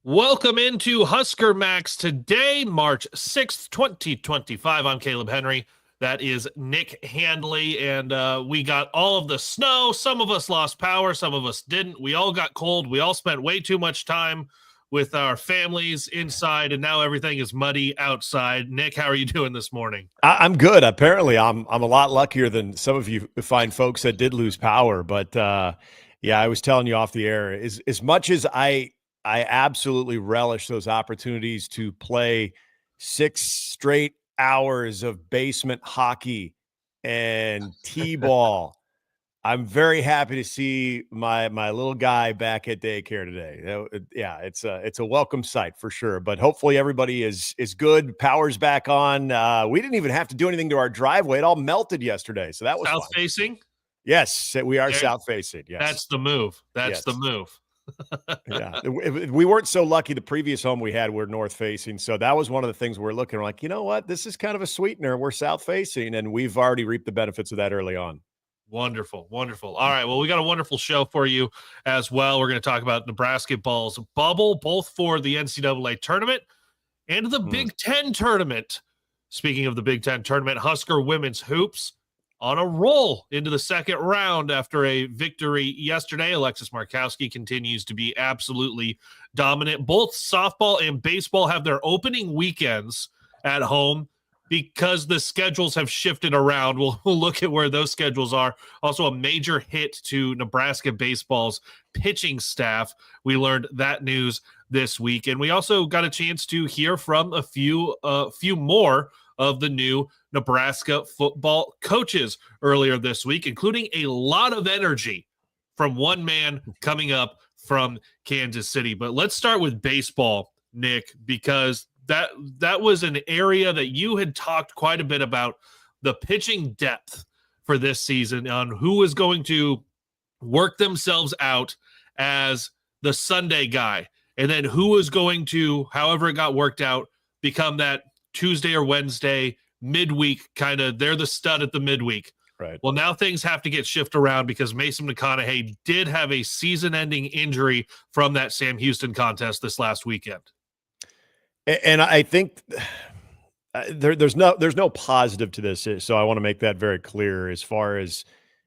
Welcome into HuskerMax today, March 6th, 2025. I'm Kaleb Henry. That is Nick Handley, and we got all of the snow. Some of us lost power, some of us didn't. We all got cold. We all spent way too much time with our families inside, and now everything is muddy outside. Nick, how are you doing this morning? I'm good. Apparently, I'm a lot luckier than some of you fine folks that did lose power. But yeah, I was telling you off the air, as much as I absolutely relish those opportunities to play 6 straight hours of basement hockey and t-ball. I'm very happy to see my little guy back at daycare today. Yeah, it's a welcome sight for sure. But hopefully everybody is good. Power's back on. We didn't even have to do anything to our driveway. It all melted yesterday, so that was South fun. facing? Yes, we are south facing. Yes, That's the move. That's the yes. move. Yeah, we weren't so lucky. The previous home we had were north facing, so that was one of the things we're looking. We're like, you know what, this is kind of a sweetener. We're south facing, and we've already reaped the benefits of that early on. Wonderful, wonderful. All right, well, we got a wonderful show for you as well. We're going to talk about Nebrasketball's bubble, both for the NCAA tournament and the Big Ten tournament. Speaking of the Big Ten tournament, Husker women's hoops on a roll into the second round after a victory yesterday. Alexis Markowski continues to be absolutely dominant. Both softball and baseball have their opening weekends at home because the schedules have shifted around. We'll look at where those schedules are. Also, a major hit to Nebraska baseball's pitching staff. We learned that news this week, and we also got a chance to hear from a few more of the new Nebraska football coaches earlier this week, including a lot of energy from one man coming up from Kansas City. But let's start with baseball, Nick, because that was an area that you had talked quite a bit about, the pitching depth for this season, on who is going to work themselves out as the Sunday guy, and then who is going to, however it got worked out, become that Tuesday or Wednesday midweek kind of, they're the stud at the midweek. Right. Well, now things have to get shifted around because Mason McConaughey did have a season-ending injury from that Sam Houston contest this last weekend. And I think there's no positive to this, so I want to make that very clear. As far as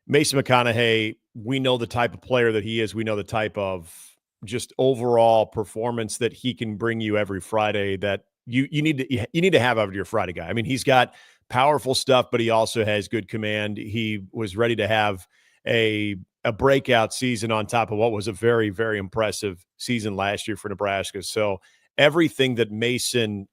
Mason McConaughey, we know the type of player that he is. We know the type of just overall performance that he can bring you every Friday that you need to have out of your Friday guy. I mean, he's got powerful stuff, but he also has good command. He was ready to have a breakout season on top of what was a very, very impressive season last year for Nebraska. So everything that Mason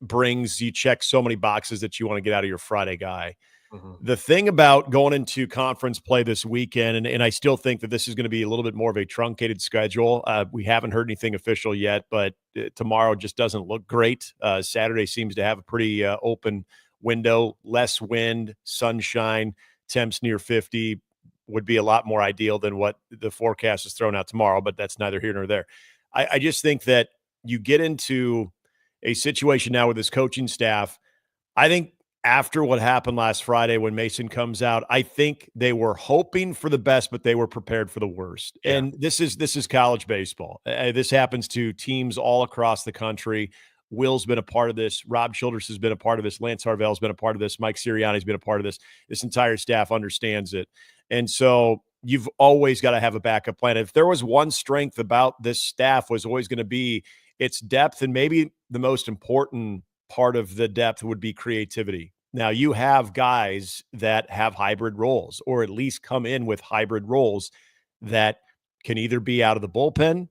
brings, you check so many boxes that you want to get out of your Friday guy. Mm-hmm. The thing about going into conference play this weekend, and I still think that this is going to be a little bit more of a truncated schedule. We haven't heard anything official yet, but tomorrow just doesn't look great. Saturday seems to have a pretty open window, less wind, sunshine, temps near 50 would be a lot more ideal than what the forecast is thrown out tomorrow, but that's neither here nor there. I just think that you get into a situation now with this coaching staff. I think after what happened last Friday when Mason comes out, I think they were hoping for the best, but they were prepared for the worst. Yeah. And this is college baseball. This happens to teams all across the country. Will's been a part of this. Rob Childress has been a part of this. Lance Harvell's been a part of this. Mike Sirianni's been a part of this. This entire staff understands it. And so you've always got to have a backup plan. If there was one strength about this staff, was always going to be its depth, and maybe the most important part of the depth would be creativity. Now, you have guys that have hybrid roles, or at least come in with hybrid roles that can either be out of the bullpen,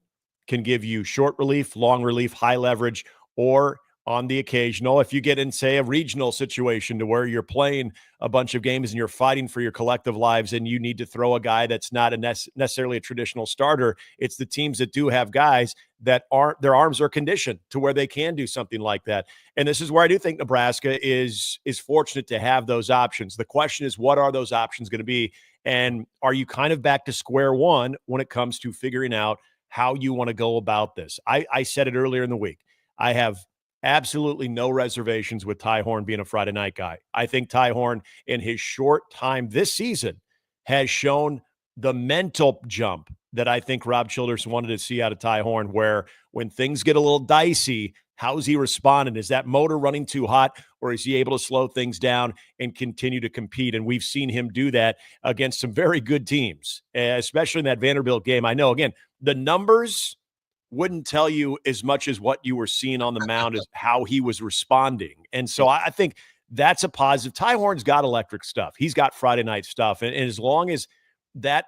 can give you short relief, long relief, high leverage, or on the occasional, if you get in, say, a regional situation to where you're playing a bunch of games and you're fighting for your collective lives and you need to throw a guy that's not necessarily a traditional starter, it's the teams that do have guys that aren't, their arms are conditioned to where they can do something like that. And this is where I do think Nebraska is fortunate to have those options. The question is, what are those options going to be? And are you kind of back to square one when it comes to figuring out how you want to go about this? I said it earlier in the week. I have absolutely no reservations with Ty Horn being a Friday night guy. I think Ty Horn, in his short time this season, has shown the mental jump that I think Rob Childers wanted to see out of Ty Horn, where when things get a little dicey, how's he responding? Is that motor running too hot, or is he able to slow things down and continue to compete? And we've seen him do that against some very good teams, especially in that Vanderbilt game. I know, again, the numbers wouldn't tell you as much as what you were seeing on the mound as how he was responding. And so I think that's a positive. Ty Horn's got electric stuff. He's got Friday night stuff. And as long as that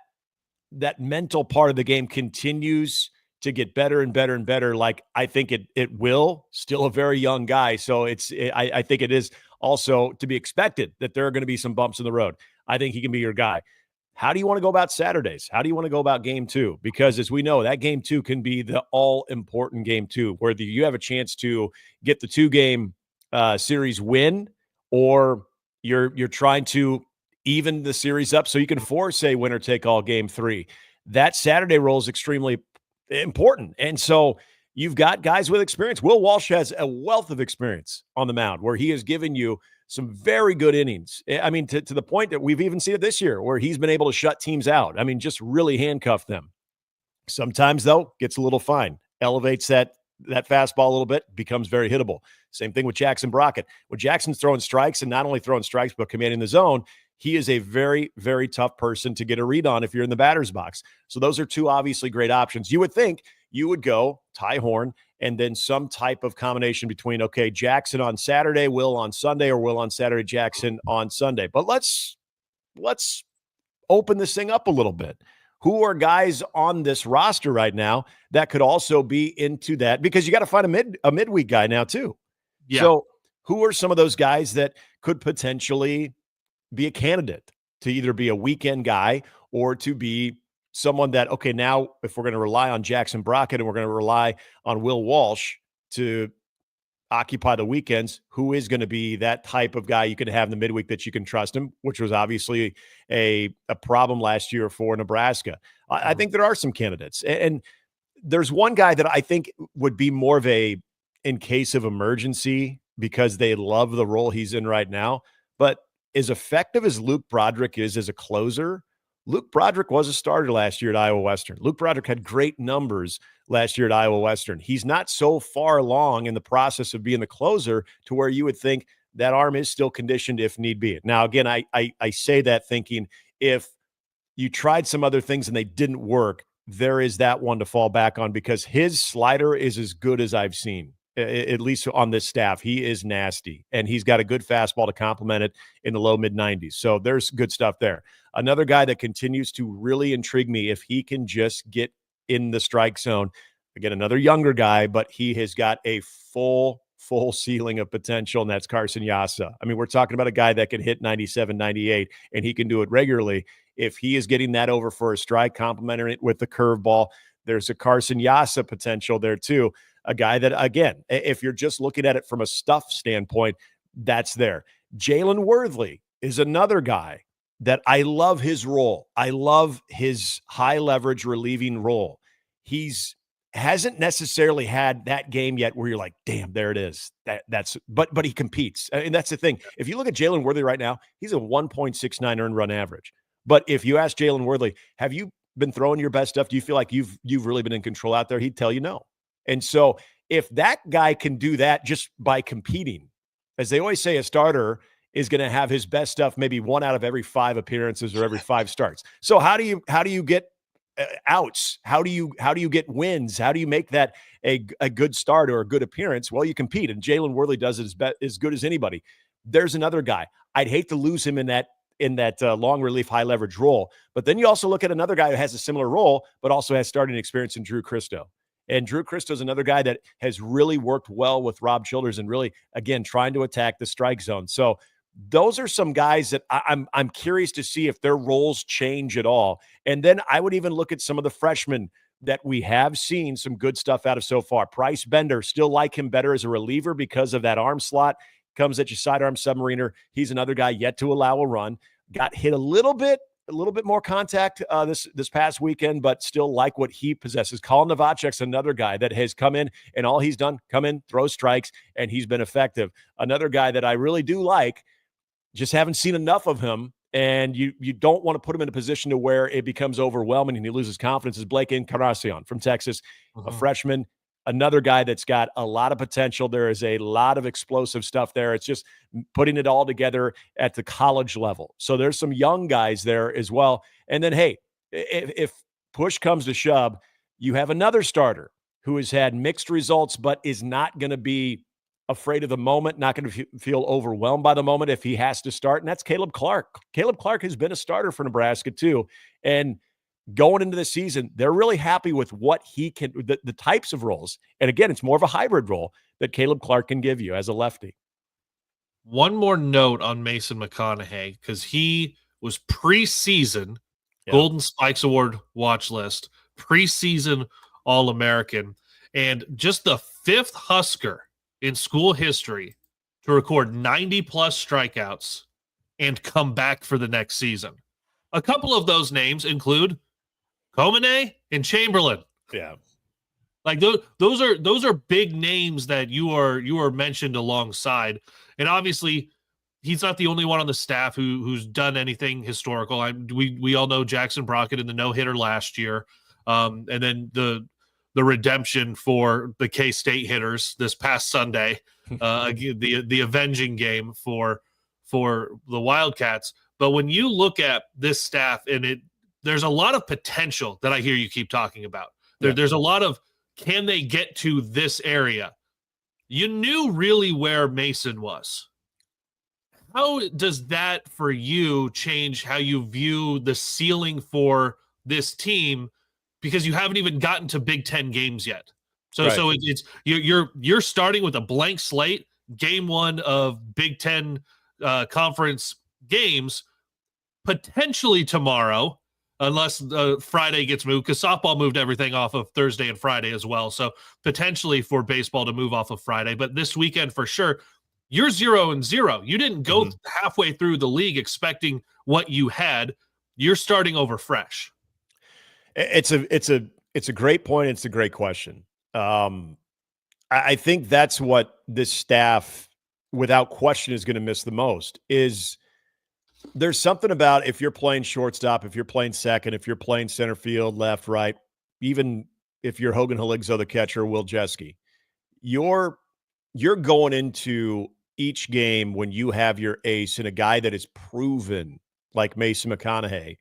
mental part of the game continues to get better and better and better, like I think it will. Still a very young guy. So I think it is also to be expected that there are going to be some bumps in the road. I think he can be your guy. How do you want to go about Saturdays? How do you want to go about game 2? Because as we know, that game 2 can be the all-important game 2, where you have a chance to get the 2-game series win, or you're trying to even the series up so you can force a winner-take-all game 3. That Saturday role is extremely important. And so you've got guys with experience. Will Walsh has a wealth of experience on the mound, where he has given you some very good innings. I mean, to the point that we've even seen it this year, where he's been able to shut teams out. I mean, just really handcuff them. Sometimes, though, gets a little fine, elevates that fastball a little bit, becomes very hittable. Same thing with Jackson Brockett. When Jackson's throwing strikes, and not only throwing strikes, but commanding the zone, he is a very, very tough person to get a read on if you're in the batter's box. So those are two obviously great options. You would think you would go Ty Horn and then some type of combination between, okay, Jackson on Saturday, Will on Sunday, or Will on Saturday, Jackson on Sunday. But let's open this thing up a little bit. Who are guys on this roster right now that could also be into that? Because you got to find a midweek guy now too. Yeah. So who are some of those guys that could potentially be a candidate to either be a weekend guy or to be someone that, okay, now if we're going to rely on Jackson Brockett and we're going to rely on Will Walsh to occupy the weekends, who is going to be that type of guy you can have in the midweek that you can trust him, which was obviously a problem last year for Nebraska. I think there are some candidates. And there's one guy that I think would be more of a in case of emergency, because they love the role he's in right now. But as effective as Luke Broderick is as a closer, Luke Broderick was a starter last year at Iowa Western. Luke Broderick had great numbers last year at Iowa Western. He's not so far along in the process of being the closer to where you would think that arm is still conditioned if need be. Now, again, I say that thinking if you tried some other things and they didn't work, there is that one to fall back on, because his slider is as good as I've seen, at least on this staff. He is nasty, and he's got a good fastball to complement it in the low mid-90s. So there's good stuff there. Another guy that continues to really intrigue me, if he can just get in the strike zone. Again, another younger guy, but he has got a full ceiling of potential, and that's Carson Yassa. I mean, we're talking about a guy that can hit 97, 98, and he can do it regularly. If he is getting that over for a strike, complementing it with the curveball, there's a Carson Yassa potential there too. A guy that, again, if you're just looking at it from a stuff standpoint, that's there. Jalen Worthley is another guy that I love his role. I love his high leverage relieving role. He's hasn't necessarily had that game yet where you're like, damn, there it is. But he competes. And that's the thing. If you look at Jalen Worthley right now, he's a 1.69 earned run average. But if you ask Jalen Worthley, have you been throwing your best stuff? Do you feel like you've really been in control out there? He'd tell you no. And so if that guy can do that just by competing, as they always say, a starter is going to have his best stuff maybe 1 out of every 5 appearances or every 5 starts. So how do you get outs? How do you get wins? How do you make that a good start or a good appearance? Well, you compete, and Jalen Worthley does it as good as anybody. There's another guy. I'd hate to lose him in that long relief, high leverage role. But then you also look at another guy who has a similar role, but also has starting experience in Drew Christo. And Drew Christo is another guy that has really worked well with Rob Childers and really, again, trying to attack the strike zone. So those are some guys that I'm curious to see if their roles change at all. And then I would even look at some of the freshmen that we have seen some good stuff out of so far. Bryce Bender, still like him better as a reliever because of that arm slot. Comes at you sidearm submariner. He's another guy yet to allow a run. Got hit a little bit more contact this past weekend, but still like what he possesses. Colin Novacek's another guy that has come in, and all he's done, come in, throw strikes, and he's been effective. Another guy that I really do like, just haven't seen enough of him, and you don't want to put him in a position to where it becomes overwhelming and he loses confidence, is Blake Encarnacion from Texas, a freshman, another guy that's got a lot of potential. There is a lot of explosive stuff there. It's just putting it all together at the college level. So there's some young guys there as well. And then, hey, if push comes to shove, you have another starter who has had mixed results but is not going to be afraid of the moment, not going to feel overwhelmed by the moment if he has to start, and that's Caleb Clark. Caleb Clark has been a starter for Nebraska too, and going into the season, they're really happy with what he can, the types of roles. And again, it's more of a hybrid role that Caleb Clark can give you as a lefty. One more note on Mason McConaughey, because he was preseason Golden Spikes Award watch list, preseason All-American, and just the 5th Husker in school history to record 90-plus strikeouts and come back for the next season. A couple of those names include Komine and Chamberlain. Yeah. Like those are big names that you are mentioned alongside. And obviously, he's not the only one on the staff who's done anything historical. We all know Jackson Brockett in the no-hitter last year. And then the redemption for the K-State hitters this past Sunday, the avenging game for the Wildcats. But when you look at this staff, and there's a lot of potential that I hear you keep talking about. There's a lot of, can they get to this area? You knew really where Mason was. How does that for you change how you view the ceiling for this team? Because you haven't even gotten to Big Ten games yet. So it's you're starting with a blank slate, game one of Big Ten conference games, potentially tomorrow, unless Friday gets moved, because softball moved everything off of Thursday and Friday as well. So potentially for baseball to move off of Friday. But this weekend for sure, you're 0-0. You didn't go halfway through the league expecting what you had. You're starting over fresh. It's a great point. It's a great question. I think that's what this staff, without question, is going to miss the most. Is there's something about, if you're playing shortstop, if you're playing second, if you're playing center field, left, right, even if you're Hogan Haligzo, the catcher, Will Jeske, you're going into each game when you have your ace and a guy that is proven, like Mason McConaughey,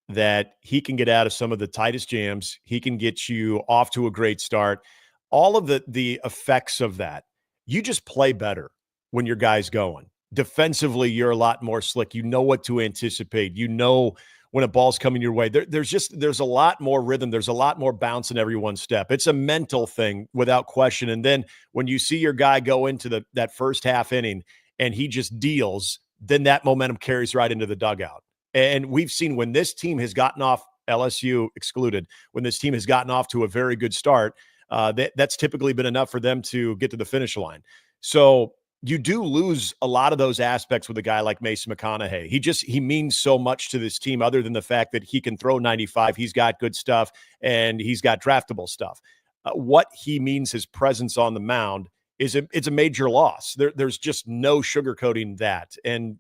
that he can get out of some of the tightest jams. He can get you off to a great start. All of the effects of that, you just play better when your guy's going. Defensively, you're a lot more slick. You know what to anticipate. You know when a ball's coming your way. There's a lot more rhythm. There's a lot more bounce in every one step. It's a mental thing without question. And then when you see your guy go into that first half inning and he just deals, then that momentum carries right into the dugout. And we've seen when this team has gotten off, LSU excluded, when this team has gotten off to a very good start, that's typically been enough for them to get to the finish line. So you do lose a lot of those aspects with a guy like Mason McConaughey. He means so much to this team, other than the fact that he can throw 95. He's got good stuff and he's got draftable stuff. What he means, his presence on the mound, it's a major loss. There's just no sugarcoating that. And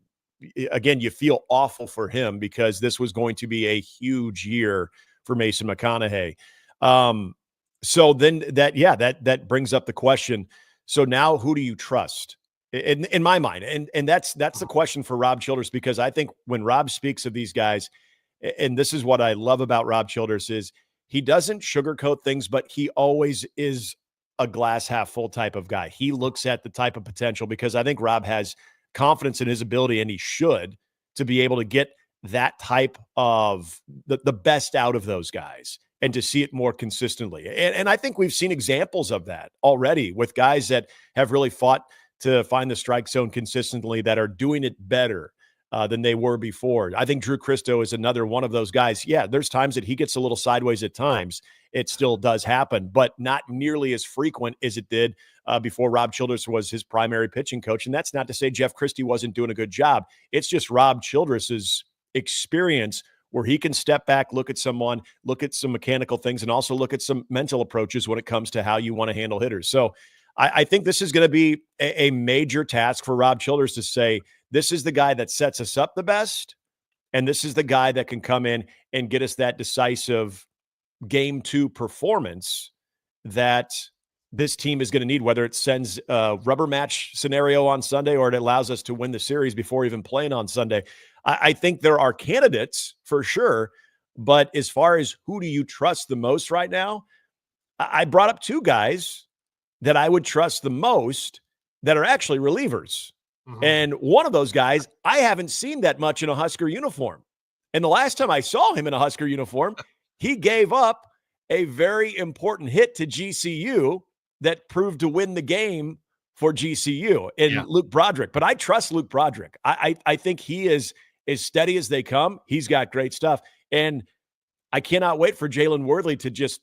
again, you feel awful for him because this was going to be a huge year for Mason McConaughey. So then that brings up the question. So now who do you trust? In my mind, and that's the question for Rob Childress, because I think when Rob speaks of these guys, and this is what I love about Rob Childress, is he doesn't sugarcoat things, but he always is a glass half full type of guy. He looks at the type of potential, because I think Rob has confidence in his ability, and he should, to be able to get that type of the best out of those guys and to see it more consistently. And I think we've seen examples of that already with guys that have really fought to find the strike zone consistently, that are doing it better than they were before. I think Drew Christo is another one of those guys. Yeah, there's times that he gets a little sideways at times. It still does happen, but not nearly as frequent as it did before Rob Childress was his primary pitching coach. And that's not to say Jeff Christie wasn't doing a good job. It's just Rob Childress's experience where he can step back, look at someone, look at some mechanical things, and also look at some mental approaches when it comes to how you want to handle hitters. So I think this is going to be a major task for Rob Childress to say, this is the guy that sets us up the best, And this is the guy that can come in and get us that decisive game 2 performance that this team is going to need, whether it sends a rubber match scenario on Sunday or it allows us to win the series before even playing on Sunday. I think there are candidates for sure, but as far as who do you trust the most right now, I brought up 2 guys that I would trust the most that are actually relievers. Mm-hmm. And one of those guys, I haven't seen that much in a Husker uniform. And the last time I saw him in a Husker uniform, he gave up a very important hit to GCU that proved to win the game for GCU in Luke Broderick. But I trust Luke Broderick. I think he is as steady as they come. He's got great stuff. And I cannot wait for Jalen Worthley to just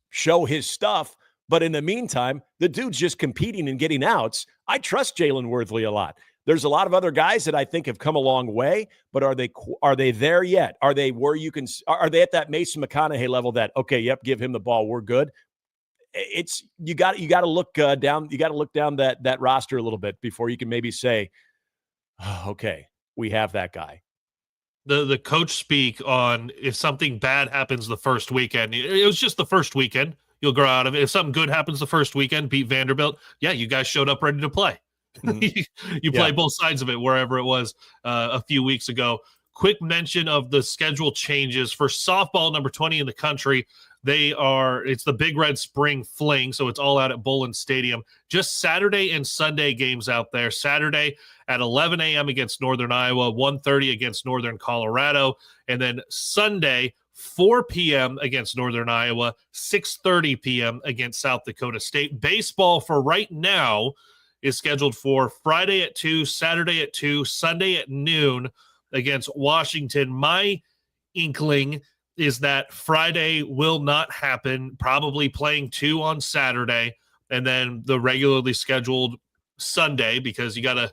show his stuff. But in the meantime, the dude's just competing and getting outs. I trust Jalen Worthley a lot. There's a lot of other guys that I think have come a long way, but are they there yet? Are they at that Mason McConaughey level that, okay, yep, give him the ball, we're good? It's you got to look down. You got to look down that roster a little bit before you can maybe say, oh, okay, we have that guy. The coach speak on if something bad happens the first weekend. It was just the first weekend. You'll grow out of it. If something good happens the first weekend, beat Vanderbilt. Yeah, you guys showed up ready to play. Mm-hmm. you play both sides of it wherever it was a few weeks ago. Quick mention of the schedule changes for softball, number 20 in the country. It's the Big Red Spring Fling, so it's all out at Bullen Stadium. Just Saturday and Sunday games out there. Saturday at 11 a.m. against Northern Iowa, 1:30 against Northern Colorado, and then Sunday 4 p.m. against Northern Iowa, 6:30 p.m. against South Dakota State. Baseball for right now is scheduled for Friday at 2, Saturday at 2, Sunday at noon against Washington. My inkling is that Friday will not happen, probably playing 2 on Saturday, and then the regularly scheduled Sunday, because you got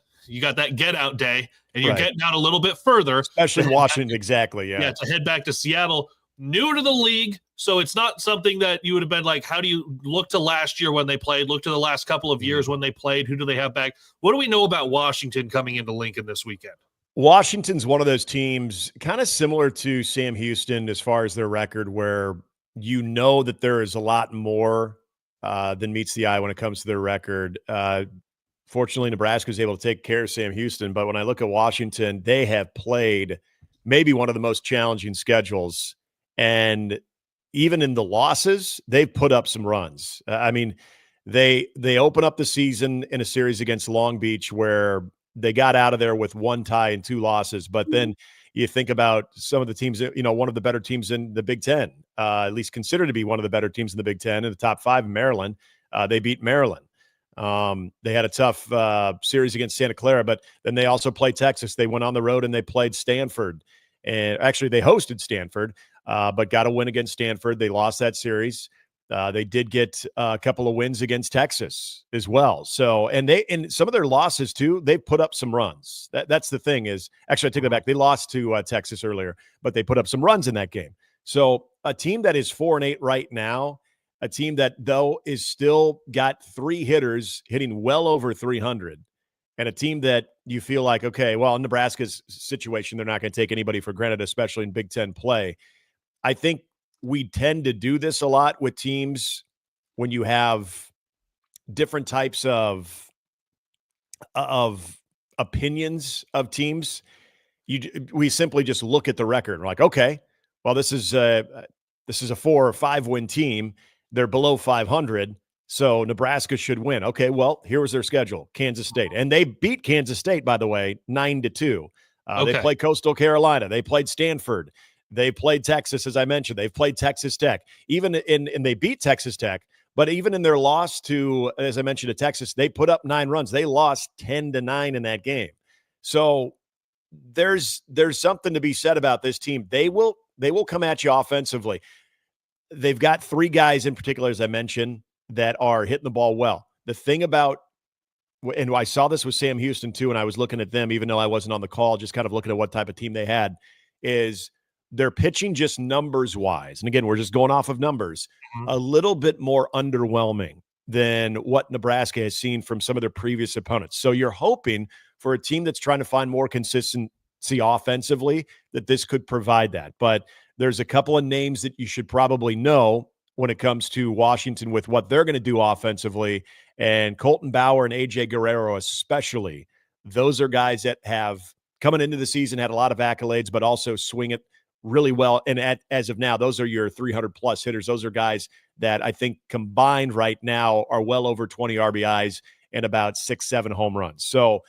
that get out day, and you're getting out a little bit further. Especially in Washington, exactly, Yeah, to head back to Seattle. New to the league, so it's not something that you would have been like, how do you look to last year when they played, look to the last couple of years when they played, who do they have back? What do we know about Washington coming into Lincoln this weekend? Washington's one of those teams kind of similar to Sam Houston as far as their record, where you know that there is a lot more than meets the eye when it comes to their record. Fortunately, Nebraska was able to take care of Sam Houston, but when I look at Washington, they have played maybe one of the most challenging schedules. And even in the losses, they've put up some runs. I mean, they open up the season in a series against Long Beach where they got out of there with 1 tie and 2 losses. But then you think about some of the teams, one of the better teams in the Big Ten, at least considered to be one of the better teams in the Big Ten, in the top 5 in Maryland. They beat Maryland. They had a tough series against Santa Clara, but then they also played Texas. They went on the road and they played Stanford. And actually, they hosted Stanford, but got a win against Stanford. They lost that series. They did get a couple of wins against Texas as well. So, and some of their losses too, they've put up some runs. That's the thing is, actually, I take that back. They lost to Texas earlier, but they put up some runs in that game. So a team that is 4-8 right now, a team that though is still got 3 hitters hitting well over 300, and a team that you feel like, okay, well, in Nebraska's situation, they're not going to take anybody for granted, especially in Big Ten play. I think we tend to do this a lot with teams when you have different types of opinions of teams. We simply just look at the record. We're like, okay, well, this is a 4 or 5 win team. They're below 500. So Nebraska should win. Okay, well, here was their schedule. Kansas State. And they beat Kansas State, by the way, 9-2. They played Coastal Carolina. They played Stanford. They played Texas, as I mentioned. They've played Texas Tech. And they beat Texas Tech. But even in their loss to, as I mentioned, to Texas, they put up 9 runs. They lost 10-9 in that game. So there's something to be said about this team. They will come at you offensively. They've got 3 guys in particular, as I mentioned, that are hitting the ball well. The thing about, and I saw this with Sam Houston too, and I was looking at them, even though I wasn't on the call, just kind of looking at what type of team they had, is they're pitching just numbers-wise. And again, we're just going off of numbers, a little bit more underwhelming than what Nebraska has seen from some of their previous opponents. So you're hoping for a team that's trying to find more consistency see offensively that this could provide that. But there's a couple of names that you should probably know when it comes to Washington with what they're going to do offensively. And Colton Bauer and AJ Guerrero especially, those are guys that have coming into the season had a lot of accolades, but also swing it really well. And as of now, those are your 300-plus hitters. Those are guys that I think combined right now are well over 20 RBIs and about 6-7 home runs. So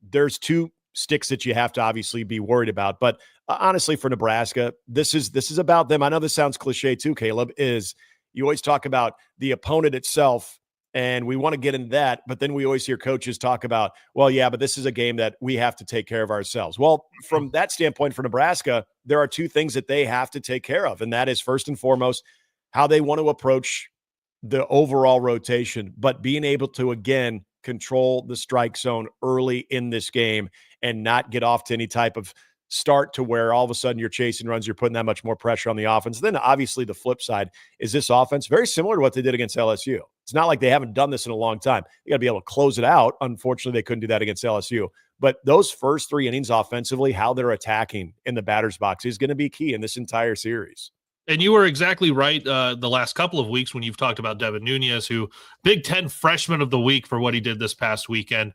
there's two sticks that you have to obviously be worried about. But honestly, for Nebraska, this is about them. I know this sounds cliche too, Kaleb, is you always talk about the opponent itself, and we want to get into that, but then we always hear coaches talk about, well, yeah, but this is a game that we have to take care of ourselves. Well, from that standpoint for Nebraska, there are two things that they have to take care of, and that is first and foremost how they want to approach the overall rotation, but being able to, again, control the strike zone early in this game and not get off to any type of start to where all of a sudden you're chasing runs, you're putting that much more pressure on the offense. Then obviously the flip side is this offense very similar to what they did against LSU. It's not like they haven't done this in a long time. You got to be able to close it out. Unfortunately, they couldn't do that against LSU. But those first 3 innings offensively, how they're attacking in the batter's box is going to be key in this entire series. And you were exactly right the last couple of weeks when you've talked about Devin Nunez, who Big Ten Freshman of the Week for what he did this past weekend.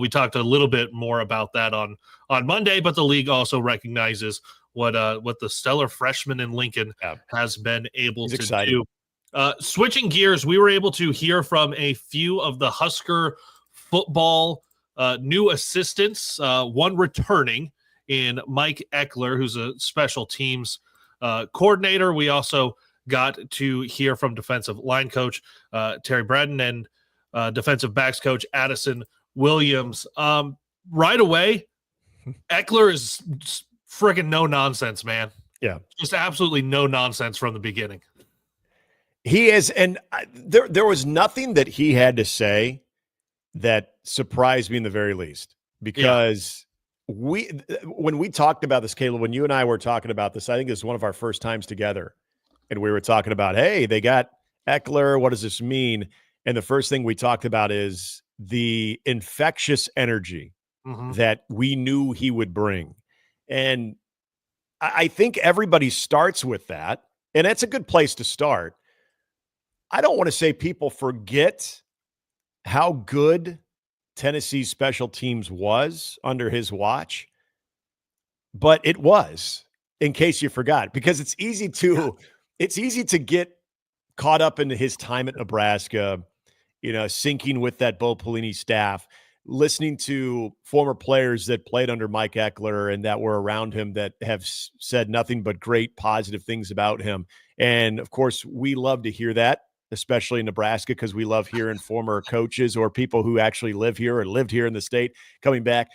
We talked a little bit more about that on Monday, but the league also recognizes what the stellar freshman in Lincoln has been able to do. Switching gears, we were able to hear from a few of the Husker football new assistants, one returning in Mike Eckler, who's a special teams coordinator. We also got to hear from defensive line coach Terry Braden and defensive backs coach Addison Williams. Right away, Eckler is friggin' no nonsense, man. Yeah, just absolutely no nonsense from the beginning. He is, and there was nothing that he had to say that surprised me in the very least, because when we talked about this, Kaleb, when you and I were talking about this, I think it was one of our first times together, and we were talking about, hey, they got Eckler. What does this mean? And the first thing we talked about is the infectious energy that we knew he would bring. And I think everybody starts with that, and that's a good place to start. I don't want to say people forget how good Tennessee's special teams was under his watch, but it was, in case you forgot, because it's easy to get caught up into his time at Nebraska, syncing with that Bo Pelini staff, listening to former players that played under Mike Eckler and that were around him that have said nothing but great positive things about him. And of course, we love to hear that, especially in Nebraska, because we love hearing former coaches or people who actually live here or lived here in the state coming back.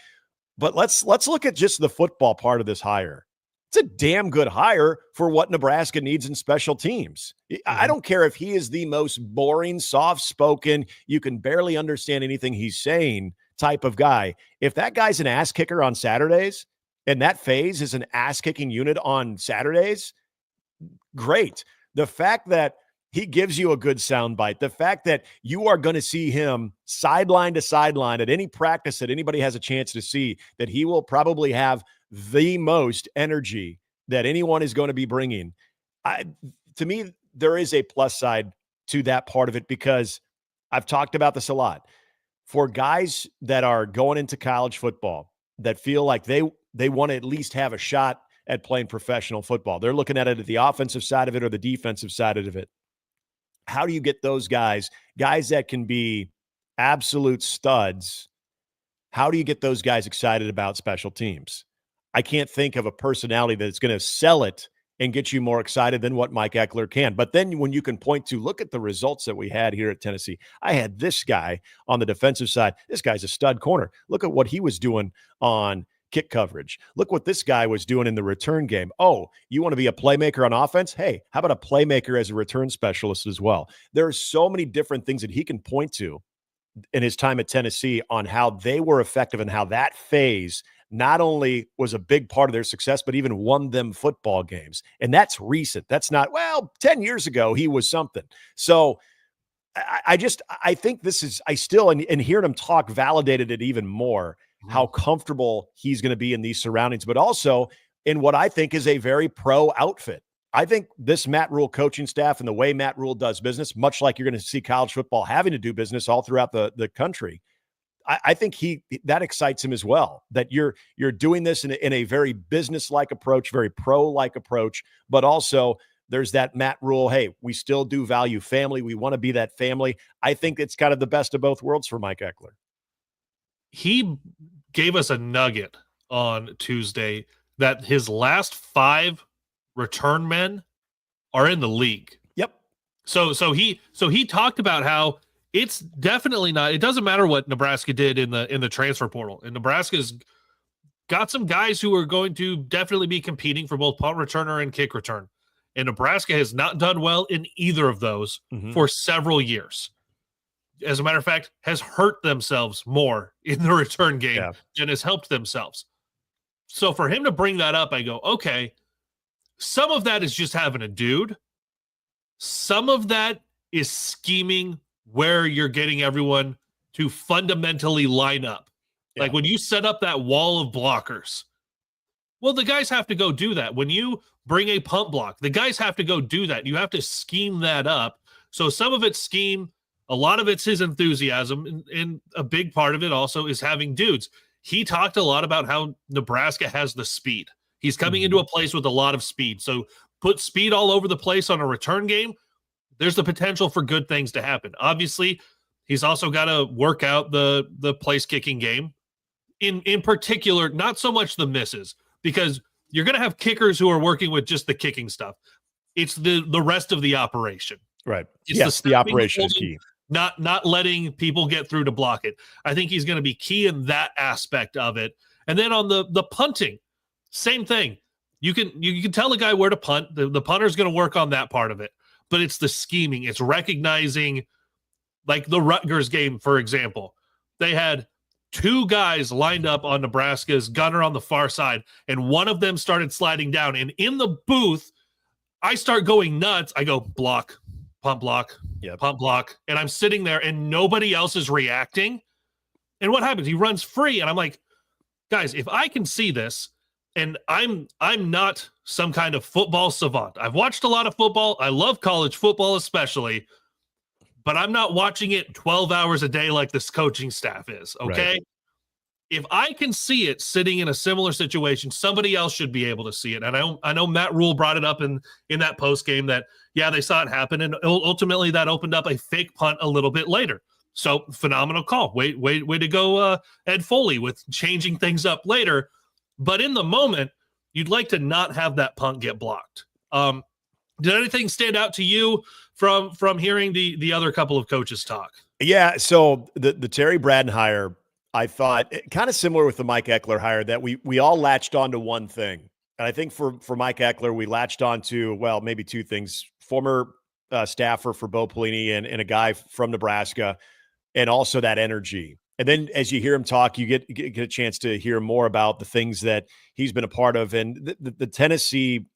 But let's look at just the football part of this hire. It's a damn good hire for what Nebraska needs in special teams. I don't care if he is the most boring, soft-spoken, you can barely understand anything he's saying type of guy. If that guy's an ass kicker on Saturdays and that phase is an ass-kicking unit on Saturdays, great. The fact that he gives you a good soundbite, the fact that you are going to see him sideline to sideline at any practice that anybody has a chance to see, that he will probably have the most energy that anyone is going to be bringing. To me, there is a plus side to that part of it, because I've talked about this a lot. For guys that are going into college football that feel like they want to at least have a shot at playing professional football, they're looking at it at the offensive side of it or the defensive side of it. How do you get those guys that can be absolute studs? How do you get those guys excited about special teams? I can't think of a personality that's going to sell it and get you more excited than what Mike Eckler can. But then when you can point to, look at the results that we had here at Tennessee. I had this guy on the defensive side. This guy's a stud corner. Look at what he was doing on kick coverage. Look what this guy was doing in the return game. Oh, you want to be a playmaker on offense? Hey, how about a playmaker as a return specialist as well? There are so many different things that he can point to in his time at Tennessee on how they were effective and how that phase not only was a big part of their success, but even won them football games. And that's recent. That's not, 10 years ago, he was something. So I think this is, and hearing him talk validated it even more, how comfortable he's going to be in these surroundings, but also in what I think is a very pro outfit. I think this Matt Rule coaching staff and the way Matt Rule does business, much like you're going to see college football having to do business all throughout the country, I think that excites him as well, that you're doing this in a very business-like approach, very pro-like approach, but also there's that Matt Rule, hey, we still do value family. We want to be that family. I think it's kind of the best of both worlds for Mike Ekeler. He gave us a nugget on Tuesday that his last 5 return men are in the league. Yep. So he talked about how it's definitely not, it doesn't matter what Nebraska did in the transfer portal. And Nebraska's got some guys who are going to definitely be competing for both punt returner and kick return. And Nebraska has not done well in either of those for several years. As a matter of fact, has hurt themselves more in the return game than has helped themselves. So for him to bring that up, I go, okay, some of that is just having a dude. Some of that is scheming where you're getting everyone to fundamentally line up. Yeah. Like when you set up that wall of blockers, well, the guys have to go do that. When you bring a punt block, the guys have to go do that. You have to scheme that up. So some of it's scheme, a lot of it's his enthusiasm, and a big part of it also is having dudes. He talked a lot about how Nebraska has the speed. He's coming into a place with a lot of speed. So put speed all over the place on a return game, there's the potential for good things to happen. Obviously, he's also got to work out the place kicking game. In particular, not so much the misses, because you're going to have kickers who are working with just the kicking stuff. It's the rest of the operation. Right. It's yes, the operation is key. Not letting people get through to block it. I think he's going to be key in that aspect of it. And then on the punting, same thing. You can tell the guy where to punt. The punter's going to work on that part of it. But it's the scheming. It's recognizing, like the Rutgers game, for example. They had 2 guys lined up on Nebraska's gunner on the far side, and one of them started sliding down. And in the booth, I start going nuts. I go, block, pump block, pump block. And I'm sitting there, and nobody else is reacting. And what happens? He runs free, and I'm like, guys, if I can see this, and I'm not some kind of football savant. I've watched a lot of football. I love college football especially, but I'm not watching it 12 hours a day like this coaching staff is, okay? Right. If I can see it sitting in a similar situation, somebody else should be able to see it. And I know Matt Rule brought it up in that post game that, they saw it happen, and ultimately that opened up a fake punt a little bit later. So phenomenal call. Way to go, Ed Foley, with changing things up later. But in the moment, you'd like to not have that punt get blocked. Did anything stand out to you from hearing the other couple of coaches talk? Yeah, so the Terry Braden hire, I thought kind of similar with the Mike Ekeler hire, that we all latched onto one thing. And I think for Mike Ekeler, we latched onto, well, maybe 2 things. Former staffer for Bo Pelini and a guy from Nebraska, and also that energy. And then as you hear him talk, you get a chance to hear more about the things that he's been a part of. And the Tennessee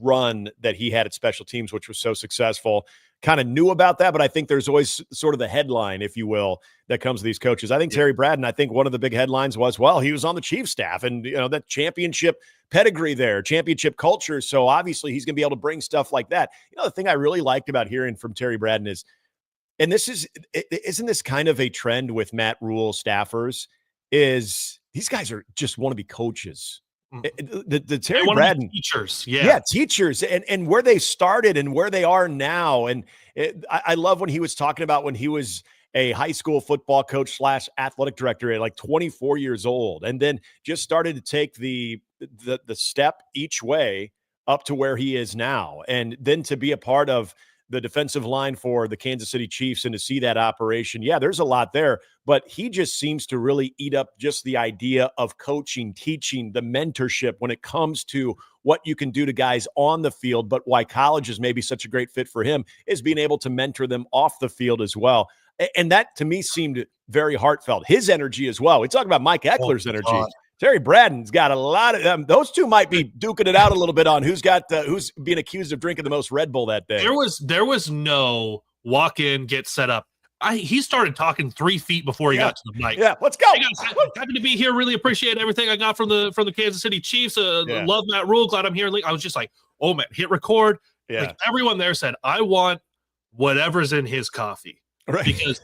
run that he had at special teams, which was so successful, kind of knew about that. But I think there's always sort of the headline, if you will, that comes to these coaches. I think Terry Braden, I think one of the big headlines was, well, he was on the Chiefs staff, and that championship pedigree there, championship culture. So obviously he's going to be able to bring stuff like that. The thing I really liked about hearing from Terry Braden is, and isn't this kind of a trend with Matt Rule staffers, is these guys are just want to be coaches. The Terry Braden teachers, teachers, and where they started and where they are now. And I love when he was talking about when he was a high school football coach / athletic director at like 24 years old, and then just started to take the step each way up to where he is now, and then to be a part of the defensive line for the Kansas City Chiefs and to see that operation. Yeah, there's a lot there, but he just seems to really eat up just the idea of coaching, teaching, the mentorship when it comes to what you can do to guys on the field. But why college is maybe such a great fit for him is being able to mentor them off the field as well. And that to me seemed very heartfelt. His energy as well. We talk about Mike Ekeler's energy. God. Terry Braden's got a lot of them. Those two might be duking it out a little bit on who's being accused of drinking the most Red Bull that day. There was no walk in, get set up. he started talking 3 feet before he got to the mic. Yeah, let's go. Hey guys, happy to be here. Really appreciate everything I got from the Kansas City Chiefs. Love Matt Rule. Glad I'm here. I was just like, oh man, hit record. Yeah. Like everyone there said, I want whatever's in his coffee. Right. Because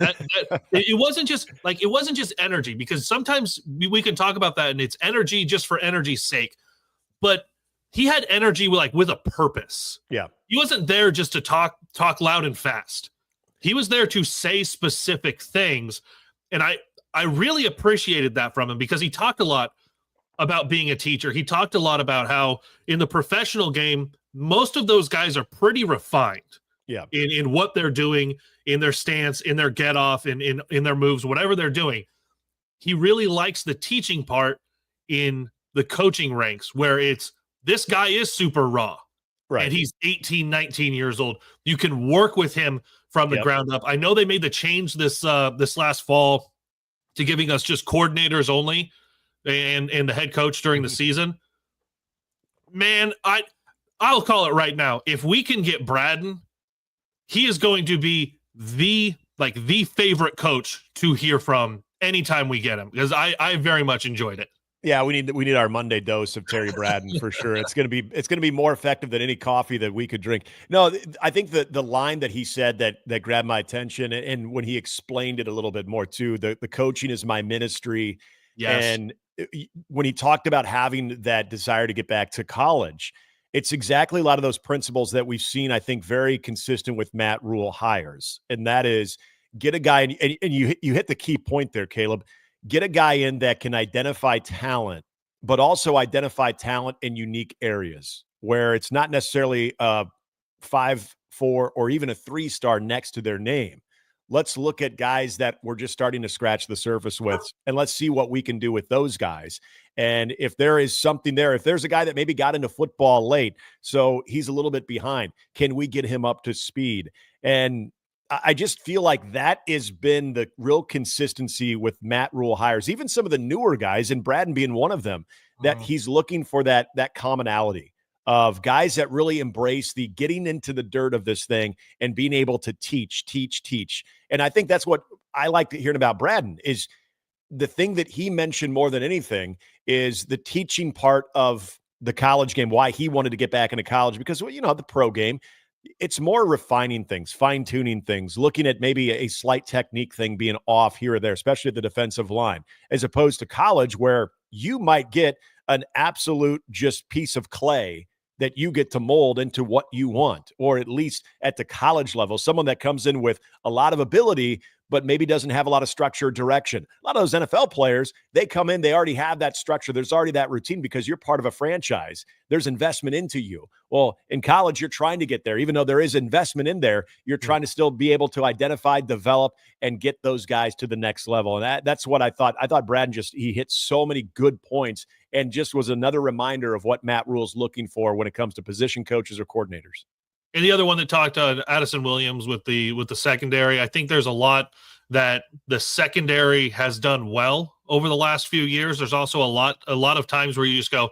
it wasn't just energy, because sometimes we can talk about that and it's energy just for energy's sake. But he had energy with a purpose. Yeah. He wasn't there just to talk loud and fast. He was there to say specific things. And I really appreciated that from him, because he talked a lot about being a teacher. He talked a lot about how in the professional game, most of those guys are pretty refined. Yeah. In what they're doing, in their stance, in their get off, in their moves, whatever they're doing. He really likes the teaching part in the coaching ranks, where it's, this guy is super raw. Right. And he's 18, 19 years old. You can work with him from the ground up. I know they made the change this last fall to giving us just coordinators only and the head coach during the season. Man, I'll call it right now. If we can get Braden, he is going to be the favorite coach to hear from anytime we get him, because I very much enjoyed it. Yeah, we need our Monday dose of Terry Braden for sure. It's gonna be more effective than any coffee that we could drink. No, I think the line that he said that grabbed my attention, and when he explained it a little bit more too, the coaching is my ministry. Yes. And when he talked about having that desire to get back to college, it's exactly a lot of those principles that we've seen, I think, very consistent with Matt Rule hires. And that is, get a guy, and you hit the key point there, Kaleb. Get a guy in that can identify talent, but also identify talent in unique areas where it's not necessarily a 5-4 or even a 3-star next to their name. Let's look at guys that we're just starting to scratch the surface with, and let's see what we can do with those guys. And if there is something there, if there's a guy that maybe got into football late, so he's a little bit behind, can we get him up to speed? And I just feel like that has been the real consistency with Matt Rule hires, even some of the newer guys, and Braden being one of them, that he's looking for that commonality of guys that really embrace the getting into the dirt of this thing and being able to teach. And I think that's what I like hearing about Braden, is the thing that he mentioned more than anything is the teaching part of the college game, why he wanted to get back into college, because, the pro game, it's more refining things, fine-tuning things, looking at maybe a slight technique thing being off here or there, especially at the defensive line, as opposed to college, where you might get an absolute just piece of clay that you get to mold into what you want, or at least at the college level, someone that comes in with a lot of ability, but maybe doesn't have a lot of structure or direction. A lot of those NFL players, they come in, they already have that structure. There's already that routine because you're part of a franchise. There's investment into you. Well, in college, you're trying to get there. Even though there is investment in there, you're trying to still be able to identify, develop, and get those guys to the next level. And that's what I thought. I thought Braden he hit so many good points, and just was another reminder of what Matt Rule's looking for when it comes to position coaches or coordinators. And the other one that talked on Addison Williams with the secondary, I think there's a lot that the secondary has done well over the last few years. There's also a lot of times where you just go,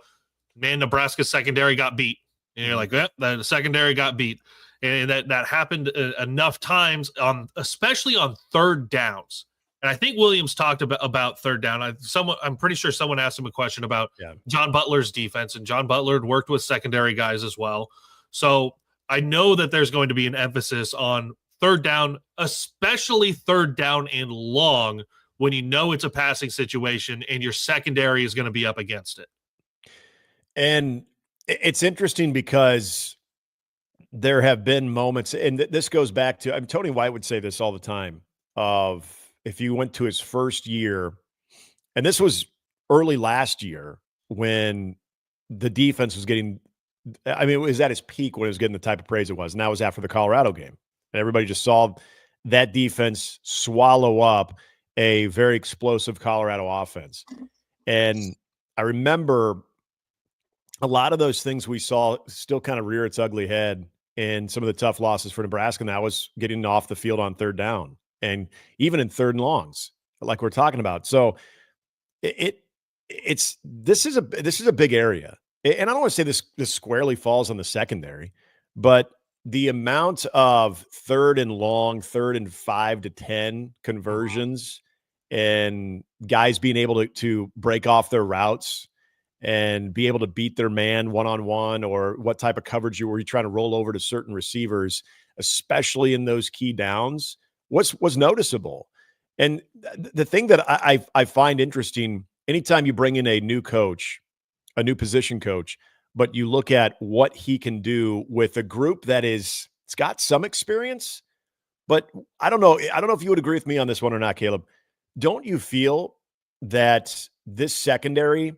man, Nebraska's secondary got beat. And you're like, the secondary got beat. And that happened enough times, especially on third downs. And I think Williams talked about third down. I'm pretty sure someone asked him a question about John Butler's defense, and John Butler had worked with secondary guys as well. So I know that there's going to be an emphasis on third down, especially third down and long, when you know it's a passing situation and your secondary is going to be up against it. And it's interesting because there have been moments, and this goes back to, Tony White would say this all the time, of if you went to his first year, and this was early last year when the defense was getting, it was at its peak when it was getting the type of praise it was. And that was after the Colorado game. And everybody just saw that defense swallow up a very explosive Colorado offense. And I remember a lot of those things we saw still kind of rear its ugly head in some of the tough losses for Nebraska. And that was getting off the field on third down, and even in third and longs, like we're talking about. So this is a big area. And I don't want to say this squarely falls on the secondary, but the amount of 3rd and long, 3rd and 5 to 10 conversions and guys being able to break off their routes and be able to beat their man one-on-one, or what type of coverage were you trying to roll over to certain receivers, especially in those key downs, was noticeable. And the thing that I find interesting, anytime you bring in a new coach, a new position coach, but you look at what he can do with a group it's got some experience, but I don't know if you would agree with me on this one or not, Kaleb. Don't you feel that this secondary,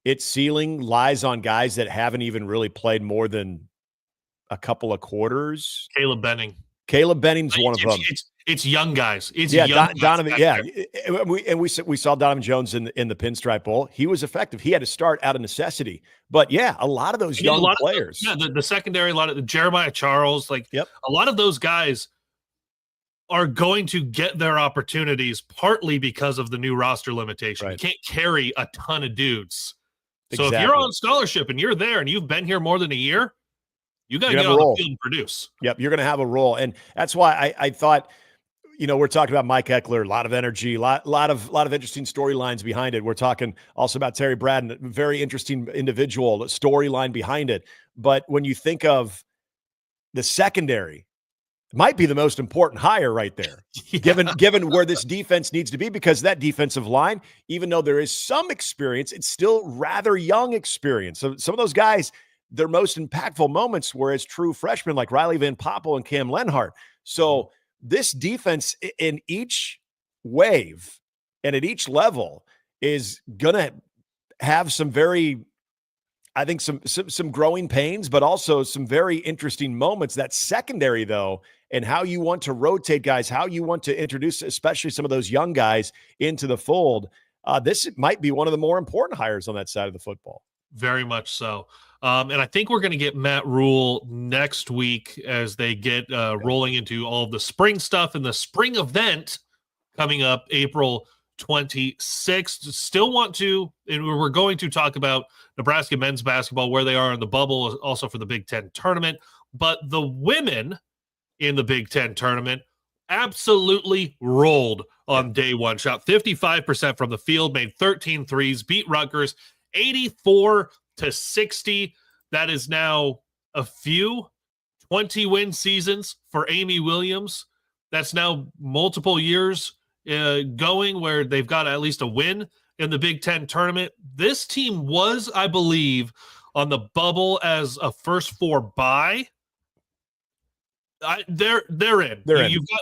its ceiling lies on guys that haven't even really played more than a couple of quarters? Caleb Benning's one of them. It's young guys. Donovan. Yeah, we saw Donovan Jones in the Pinstripe Bowl. He was effective. He had to start out of necessity, but yeah, a lot of those young players. The secondary, a lot of the Jeremiah Charles, a lot of those guys are going to get their opportunities partly because of the new roster limitation. Right. You can't carry a ton of dudes. So if you're on scholarship and you're there and you've been here more than a year, you got to get on the field and produce. Yep, you're going to have a role, and that's why I thought. We're talking about Mike Eckler, a lot of energy, a lot of interesting storylines behind it. We're talking also about Terry Braden, a very interesting individual, storyline behind it. But when you think of the secondary, it might be the most important hire right there, given where this defense needs to be, because that defensive line, even though there is some experience, it's still rather young experience. So some of those guys, their most impactful moments were as true freshmen like Riley Van Poppel and Cam Lenhart. So this defense in each wave and at each level is going to have some some growing pains, but also some very interesting moments. That secondary, though, and how you want to rotate guys, how you want to introduce, especially some of those young guys, into the fold. This might be one of the more important hires on that side of the football. Very much so. And I think we're going to get Matt Rule next week as they get rolling into all of the spring stuff and the spring event coming up April 26th. Still want to, and we're going to talk about Nebraska men's basketball, where they are in the bubble, also for the Big Ten tournament. But the women in the Big Ten tournament absolutely rolled on day one. Shot 55% from the field, made 13 threes, beat Rutgers 84-60. That is now a few 20-win seasons for Amy Williams. That's now multiple years going where they've got at least a win in the Big Ten tournament. This team was, I believe, on the bubble as a first four bye. They're in.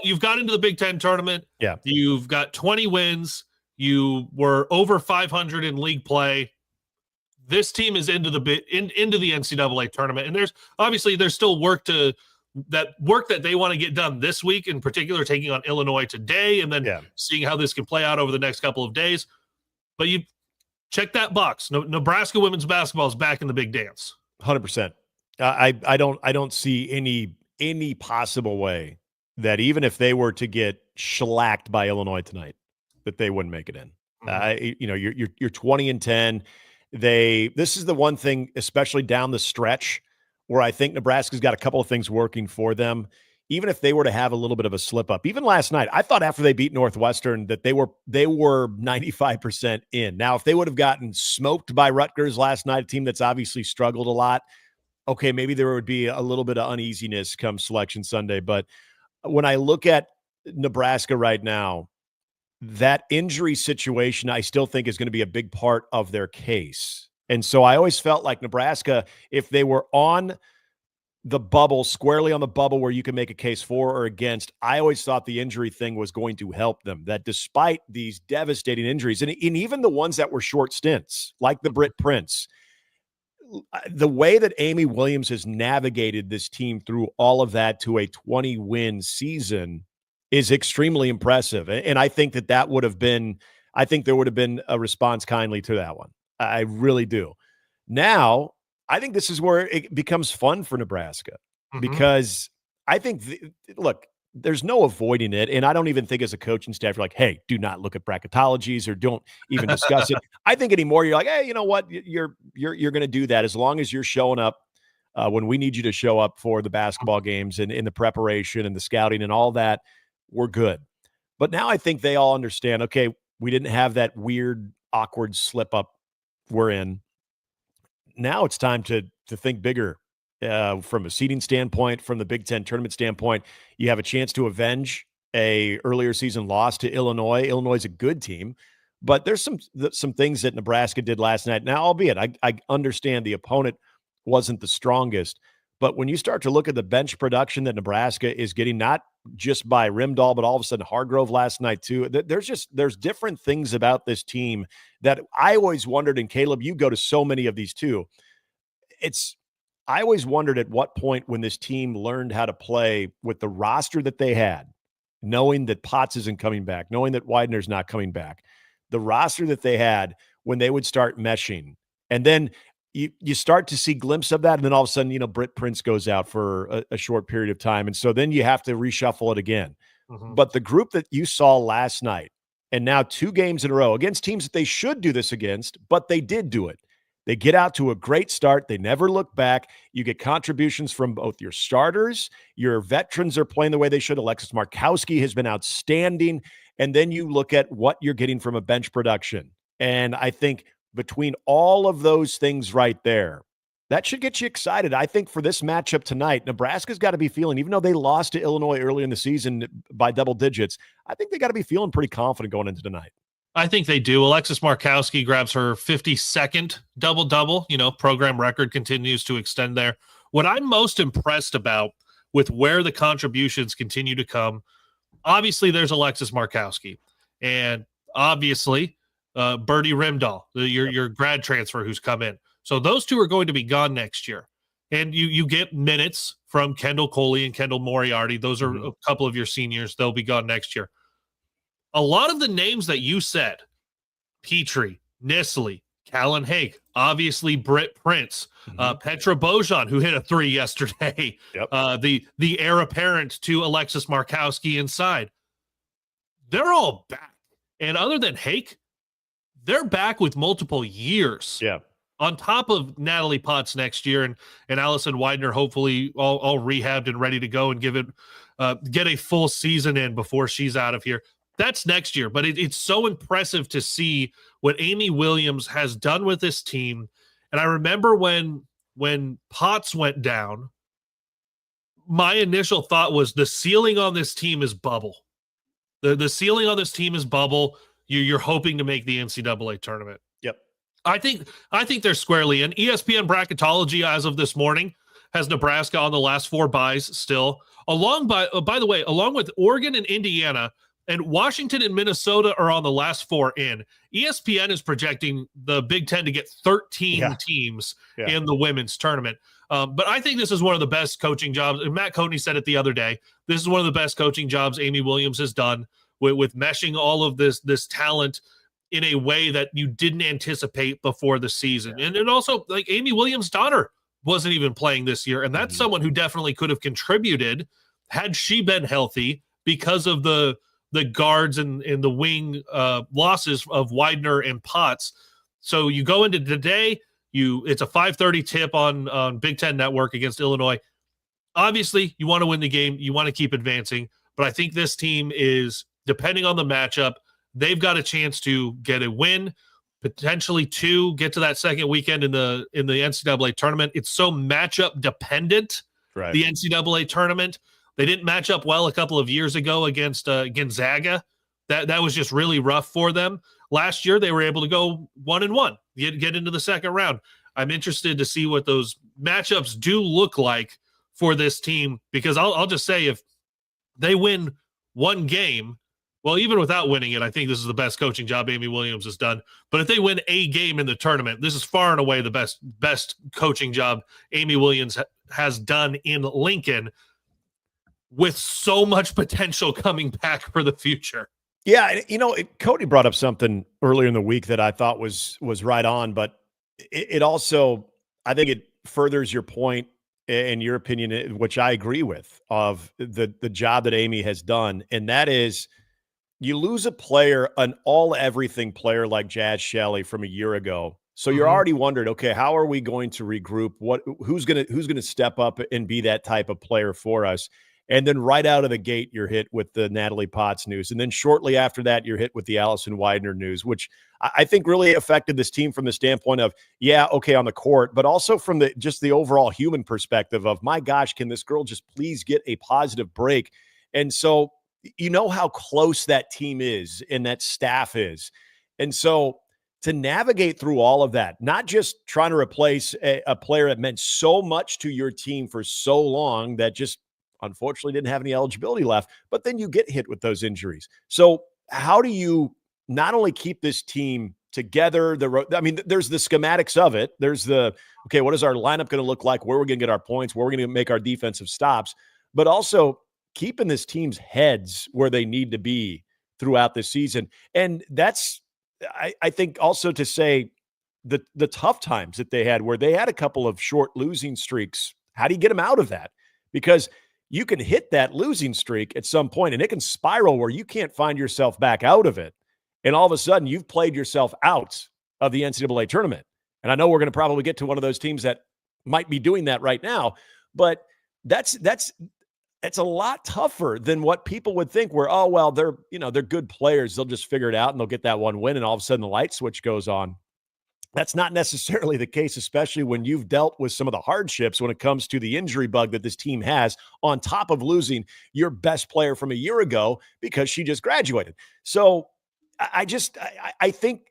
You've got into the Big Ten tournament. Yeah. You've got 20 wins. You were over 500 in league play. This team is into the NCAA tournament, and there's still work that they want to get done this week, in particular, taking on Illinois today, and then seeing how this can play out over the next couple of days. But you check that box. Nebraska women's basketball is back in the big dance. 100%. I don't see any possible way that even if they were to get shellacked by Illinois tonight, that they wouldn't make it in. You're 20-10. This is the one thing, especially down the stretch, where I think Nebraska's got a couple of things working for them. Even if they were to have a little bit of a slip up, even last night, I thought after they beat Northwestern that they were 95% in. Now, if they would have gotten smoked by Rutgers last night, a team that's obviously struggled a lot, okay, maybe there would be a little bit of uneasiness come Selection Sunday. But when I look at Nebraska right now, that injury situation, I still think is going to be a big part of their case. And so I always felt like Nebraska, if they were on the bubble, squarely on the bubble where you can make a case for or against, I always thought the injury thing was going to help them. That despite these devastating injuries, and even the ones that were short stints, like the Britt Prince, the way that Amy Williams has navigated this team through all of that to a 20-win season is extremely impressive. And I think there would have been a response kindly to that one. I really do. Now, I think this is where it becomes fun for Nebraska, because I think, there's no avoiding it. And I don't even think as a coaching staff, you're like, hey, do not look at bracketologies or don't even discuss it. I think anymore, you're like, hey, you know what? You're going to do that as long as you're showing up when we need you to show up for the basketball games and in the preparation and the scouting and all that, we're good. But now I think they all understand, okay, we didn't have that weird, awkward slip up we're in. Now it's time to think bigger from a seeding standpoint, from the Big Ten tournament standpoint. You have a chance to avenge a earlier season loss to Illinois. Illinois is a good team, but there's some things that Nebraska did last night. Now, albeit I understand the opponent wasn't the strongest, but when you start to look at the bench production that Nebraska is getting, not just by Rimdahl, but all of a sudden Hargrove last night too, there's different things about this team that I always wondered, and Kaleb, you go to so many of these too. I always wondered at what point when this team learned how to play with the roster that they had, knowing that Potts isn't coming back, knowing that Widener's not coming back, the roster that they had, when they would start meshing. And then you start to see glimpses of that. And then all of a sudden, Britt Prince goes out for a short period of time. And so then you have to reshuffle it again. Mm-hmm. But the group that you saw last night, and now 2 games in a row against teams that they should do this against, but they did do it. They get out to a great start. They never look back. You get contributions from both your starters. Your veterans are playing the way they should. Alexis Markowski has been outstanding. And then you look at what you're getting from a bench production. And I think between all of those things right there, that should get you excited. I think for this matchup tonight, Nebraska's got to be feeling, even though they lost to Illinois early in the season by double digits, I think they got to be feeling pretty confident going into tonight. I think they do. Alexis Markowski grabs her 52nd double-double. Program record continues to extend there. What I'm most impressed about with where the contributions continue to come, obviously there's Alexis Markowski. And obviously Birdie Rimdahl, your grad transfer who's come in. So those two are going to be gone next year. And you get minutes from Kendall Coley and Kendall Moriarty. Those are a couple of your seniors. They'll be gone next year. A lot of the names that you said, Petrie, Nisley, Callan Haig, obviously Britt Prince, Petra Bojan, who hit a 3 yesterday, the heir apparent to Alexis Markowski inside. They're all back. And other than Haig, they're back with multiple years. Yeah. On top of Natalie Potts next year and Allison Widener, hopefully all rehabbed and ready to go and get a full season in before she's out of here. That's next year. But it's so impressive to see what Amy Williams has done with this team. And I remember when Potts went down, my initial thought was the ceiling on this team is bubble. The ceiling on this team is bubble. You're hoping to make the NCAA tournament. Yep. I think they're squarely in. ESPN bracketology as of this morning has Nebraska on the last 4 byes still. By the way, along with Oregon and Indiana, and Washington and Minnesota are on the last 4 in. ESPN is projecting the Big Ten to get 13 teams in the women's tournament. But I think this is one of the best coaching jobs. And Matt Coatney said it the other day. This is one of the best coaching jobs Amy Williams has done with meshing all of this talent in a way that you didn't anticipate before the season. Yeah. And also, like, Amy Williams' daughter wasn't even playing this year. And that's someone who definitely could have contributed had she been healthy because of the guards and the wing losses of Widener and Potts. So you go into today, it's a 5:30 tip on Big Ten Network against Illinois. Obviously, you want to win the game. You want to keep advancing. But I think this team is, depending on the matchup, they've got a chance to get a win, potentially 2, get to that second weekend in the NCAA tournament. It's so matchup dependent, right? The NCAA tournament. They didn't match up well a couple of years ago against Gonzaga. That was just really rough for them. Last year, they were able to go 1-1, get into the second round. I'm interested to see what those matchups do look like for this team, because I'll just say, if they win 1 game, well, even without winning it, I think this is the best coaching job Amy Williams has done. But if they win a game in the tournament, this is far and away the best coaching job Amy Williams has done in Lincoln, with so much potential coming back for the future. Yeah, Cody brought up something earlier in the week that I thought was right on, but it also, I think it furthers your point and your opinion, which I agree with, of the job that Amy has done, and that is, you lose a player, an all-everything player like Jazz Shelley from a year ago, So you're already wondering, okay, how are we going to regroup? Who's gonna step up and be that type of player for us? And then right out of the gate, you're hit with the Natalie Potts news. And then shortly after that, you're hit with the Allison Widener news, which I think really affected this team from the standpoint of, yeah, okay, on the court, but also from the overall human perspective of, my gosh, can this girl just please get a positive break? And so you know how close that team is and that staff is. And so to navigate through all of that, not just trying to replace a player that meant so much to your team for so long that just unfortunately didn't have any eligibility left, but then you get hit with those injuries. So how do you not only keep this team together? There's the schematics of it. There's okay, what is our lineup going to look like? Where we're going to get our points? Where we're going to make our defensive stops? But also keeping this team's heads where they need to be throughout the season. And that's, I think, also to say the tough times that they had, where they had a couple of short losing streaks. How do you get them out of that? Because you can hit that losing streak at some point and it can spiral where you can't find yourself back out of it. And all of a sudden you've played yourself out of the NCAA tournament. And I know we're going to probably get to one of those teams that might be doing that right now, but that's a lot tougher than what people would think, where, oh, well, they're good players. They'll just figure it out and they'll get that one win. And all of a sudden the light switch goes on. That's not necessarily the case, especially when you've dealt with some of the hardships when it comes to the injury bug that this team has, on top of losing your best player from a year ago because she just graduated. So I think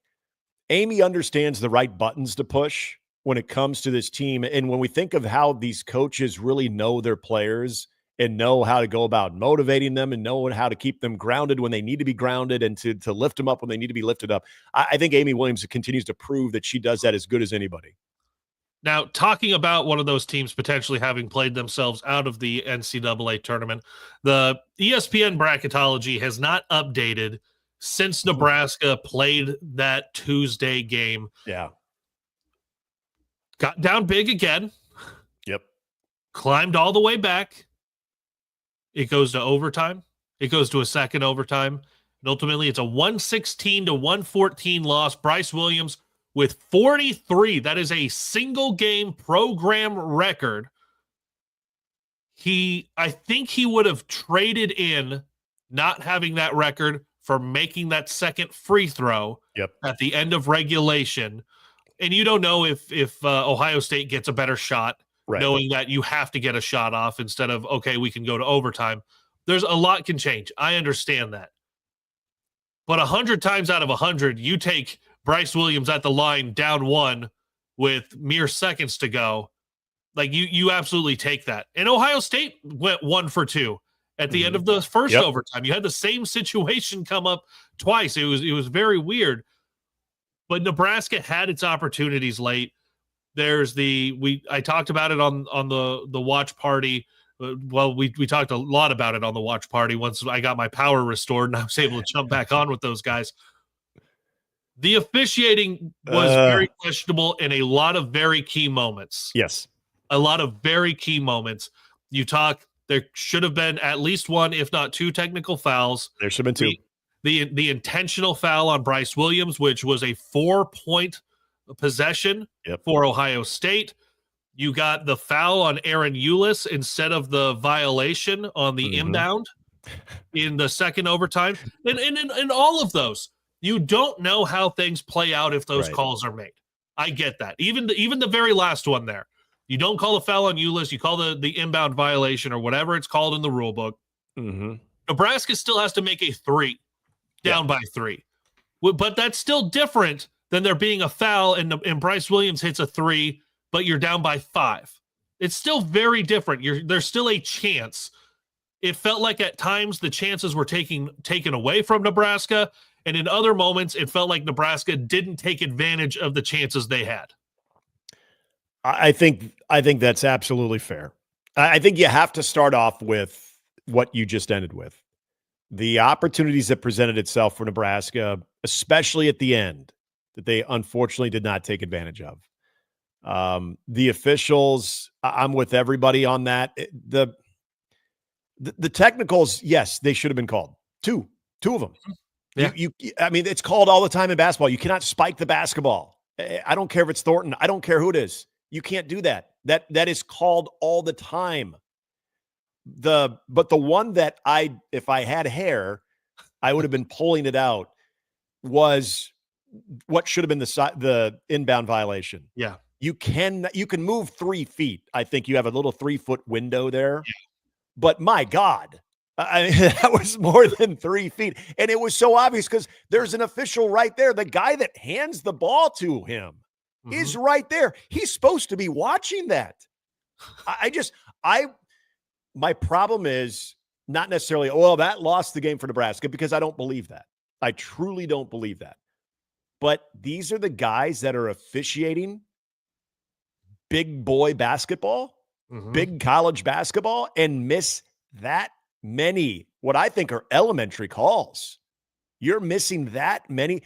Amy understands the right buttons to push when it comes to this team. And when we think of how these coaches really know their players and know how to go about motivating them and know how to keep them grounded when they need to be grounded and to lift them up when they need to be lifted up, I think Amy Williams continues to prove that she does that as good as anybody. Now, talking about one of those teams potentially having played themselves out of the NCAA tournament, the ESPN bracketology has not updated since Nebraska played that Tuesday game. Yeah. Got down big again. Yep. Climbed all the way back. It goes to overtime. It goes to a second overtime. And ultimately, it's a 116-114 loss. Bryce Williams with 43. That is a single game program record. I think he would have traded in not having that record for making that second free throw at the end of regulation. And you don't know if Ohio State gets a better shot. Right. Knowing that you have to get a shot off instead of, okay, we can go to overtime. There's a lot can change. I understand that. But 100 times out of 100, you take Bryce Williams at the line down one with mere seconds to go. Like you absolutely take that. And Ohio State went 1 for 2 at the end of the first overtime. You had the same situation come up twice. It was very weird. But Nebraska had its opportunities late. There's I talked about it on the watch party. Well, we talked a lot about it on the watch party once I got my power restored and I was able to jump back on with those guys. The officiating was very questionable in a lot of very key moments. Yes. A lot of very key moments. There should have been at least one, if not two, technical fouls. There should have been two. The intentional foul on Bryce Williams, which was a 4-point possession for Ohio State. You got the foul on Aaron Eulis instead of the violation on the inbound in the second overtime. And all of those, you don't know how things play out if those calls are made. I get that. Even the very last one there. You don't call a foul on Eulis, you call the inbound violation or whatever it's called in the rule book. Nebraska still has to make a 3 down by 3. But that's still different than there being a foul and Bryce Williams hits a 3, but you're down by 5. It's still very different. There's still a chance. It felt like at times the chances were taken away from Nebraska, and in other moments it felt like Nebraska didn't take advantage of the chances they had. I think that's absolutely fair. I think you have to start off with what you just ended with. The opportunities that presented itself for Nebraska, especially at the end, that they unfortunately did not take advantage of. The officials, I'm with everybody on that. The technicals, yes, they should have been called. Two of them. Yeah. I mean, it's called all the time in basketball. You cannot spike the basketball I don't care if it's Thornton. I don't care who it is. You can't do that. That is called all the time. But the one that if I had hair, I would have been pulling it out was what should have been the inbound violation. Yeah. You can move 3 feet. I think you have a little 3-foot window there. Yeah. But my God, I mean, that was more than 3 feet. And it was so obvious because there's an official right there. The guy that hands the ball to him is right there. He's supposed to be watching that. My problem is not necessarily, well, that lost the game for Nebraska, because I don't believe that. I truly don't believe that. But these are the guys that are officiating big boy basketball, big college basketball, and miss that many, what I think are elementary calls. You're missing that many.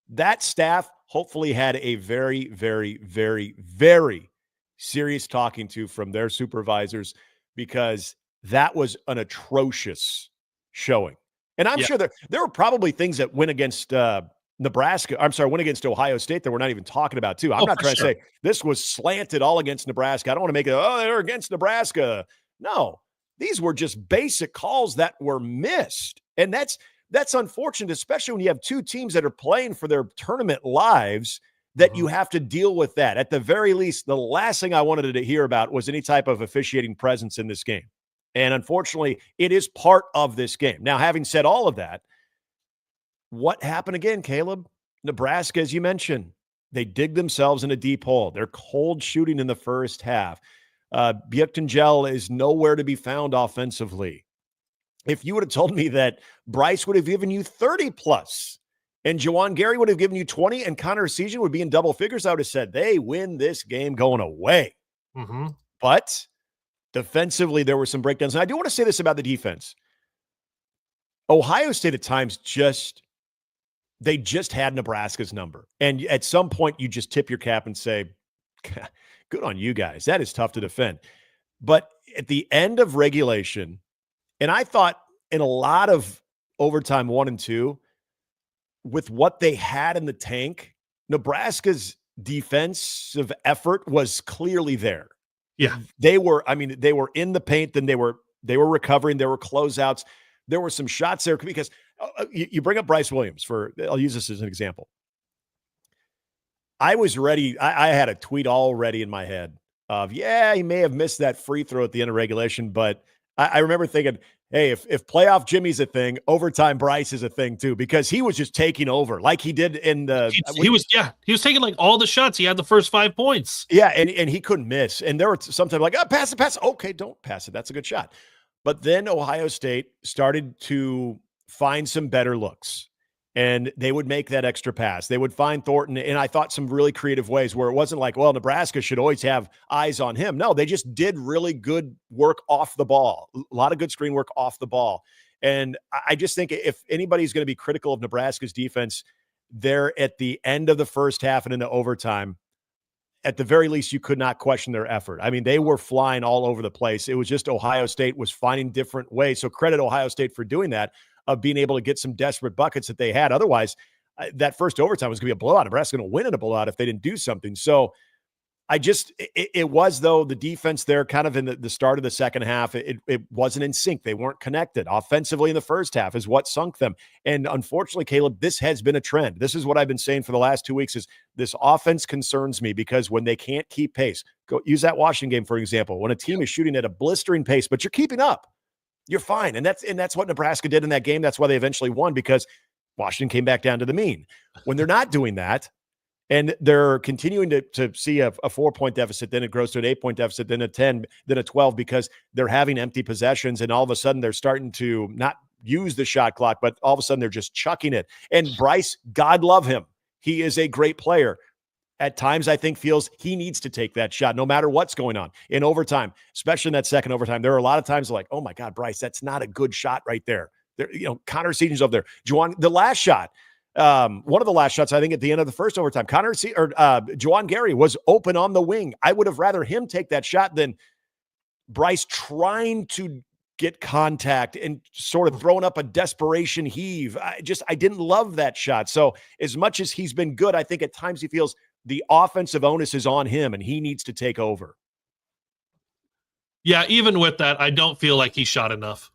That staff hopefully had a very, very, very, very serious talking to from their supervisors, because that was an atrocious showing. And I'm sure there were probably things that went against went against Ohio State that we're not even talking about too. I'm not trying to say this was slanted all against Nebraska. I don't want to make it, they're against Nebraska. No, these were just basic calls that were missed. And that's unfortunate, especially when you have two teams that are playing for their tournament lives, that you have to deal with that. At the very least, the last thing I wanted to hear about was any type of officiating presence in this game. And unfortunately, it is part of this game. Now, having said all of that, what happened again, Kaleb? Nebraska, as you mentioned, they dig themselves in a deep hole. They're cold shooting in the first half. Bjorkengel is nowhere to be found offensively. If you would have told me that Bryce would have given you 30+, and Juwan Gary would have given you 20, and Connor Essegian would be in double figures, I would have said they win this game going away. But defensively, there were some breakdowns. And I do want to say this about the defense. Ohio State at times they just had Nebraska's number. And at some point, you just tip your cap and say, good on you guys. That is tough to defend. But at the end of regulation, and I thought in a lot of overtime 1 and 2, with what they had in the tank, Nebraska's defensive effort was clearly there. Yeah. They were in the paint, then they were recovering, there were closeouts. There were some shots there, because you bring up Bryce Williams I'll use this as an example. I was ready. I had a tweet already in my head of, he may have missed that free throw at the end of regulation, but I remember thinking, hey, if playoff Jimmy's a thing, overtime Bryce is a thing too, because he was just taking over like he did in the. He was taking like all the shots. He had the first 5 points. Yeah, and he couldn't miss. And there were sometimes like, pass it. Okay, don't pass it. That's a good shot. But then Ohio State started to find some better looks, and they would make that extra pass. They would find Thornton, and I thought some really creative ways where it wasn't like, well, Nebraska should always have eyes on him. No, they just did really good work off the ball, a lot of good screen work off the ball. And I just think if anybody's going to be critical of Nebraska's defense, they're at the end of the first half and into overtime. At the very least, you could not question their effort. I mean, they were flying all over the place. It was just Ohio State was finding different ways. So credit Ohio State for doing that, of being able to get some desperate buckets that they had. Otherwise, that first overtime was going to be a blowout. Nebraska going to win in a blowout if they didn't do something. So it was, though, the defense there kind of in the start of the second half, it wasn't in sync. They weren't connected. Offensively in the first half is what sunk them. And unfortunately, Kaleb, this has been a trend. This is what I've been saying for the last 2 weeks is this offense concerns me, because when they can't keep pace, go use that Washington game, for example, when a team is shooting at a blistering pace, but you're keeping up, you're fine. And that's what Nebraska did in that game. That's why they eventually won, because Washington came back down to the mean. When they're not doing that, and they're continuing to see a 4-point deficit, then it grows to an 8-point deficit, then a 10, then a 12, because they're having empty possessions, and all of a sudden they're starting to not use the shot clock, but all of a sudden they're just chucking it. And Bryce, God love him, he is a great player. At times, I think feels he needs to take that shot no matter what's going on in overtime, especially in that second overtime. There are a lot of times like, oh my God, Bryce, that's not a good shot right there. Connor Essegian's over there. Juwan, the last shot. One of the last shots, I think, at the end of the first overtime, Juwan Gary was open on the wing. I would have rather him take that shot than Bryce trying to get contact and sort of throwing up a desperation heave. I didn't love that shot. So as much as he's been good, I think at times he feels the offensive onus is on him, and he needs to take over. Yeah, even with that, I don't feel like he shot enough.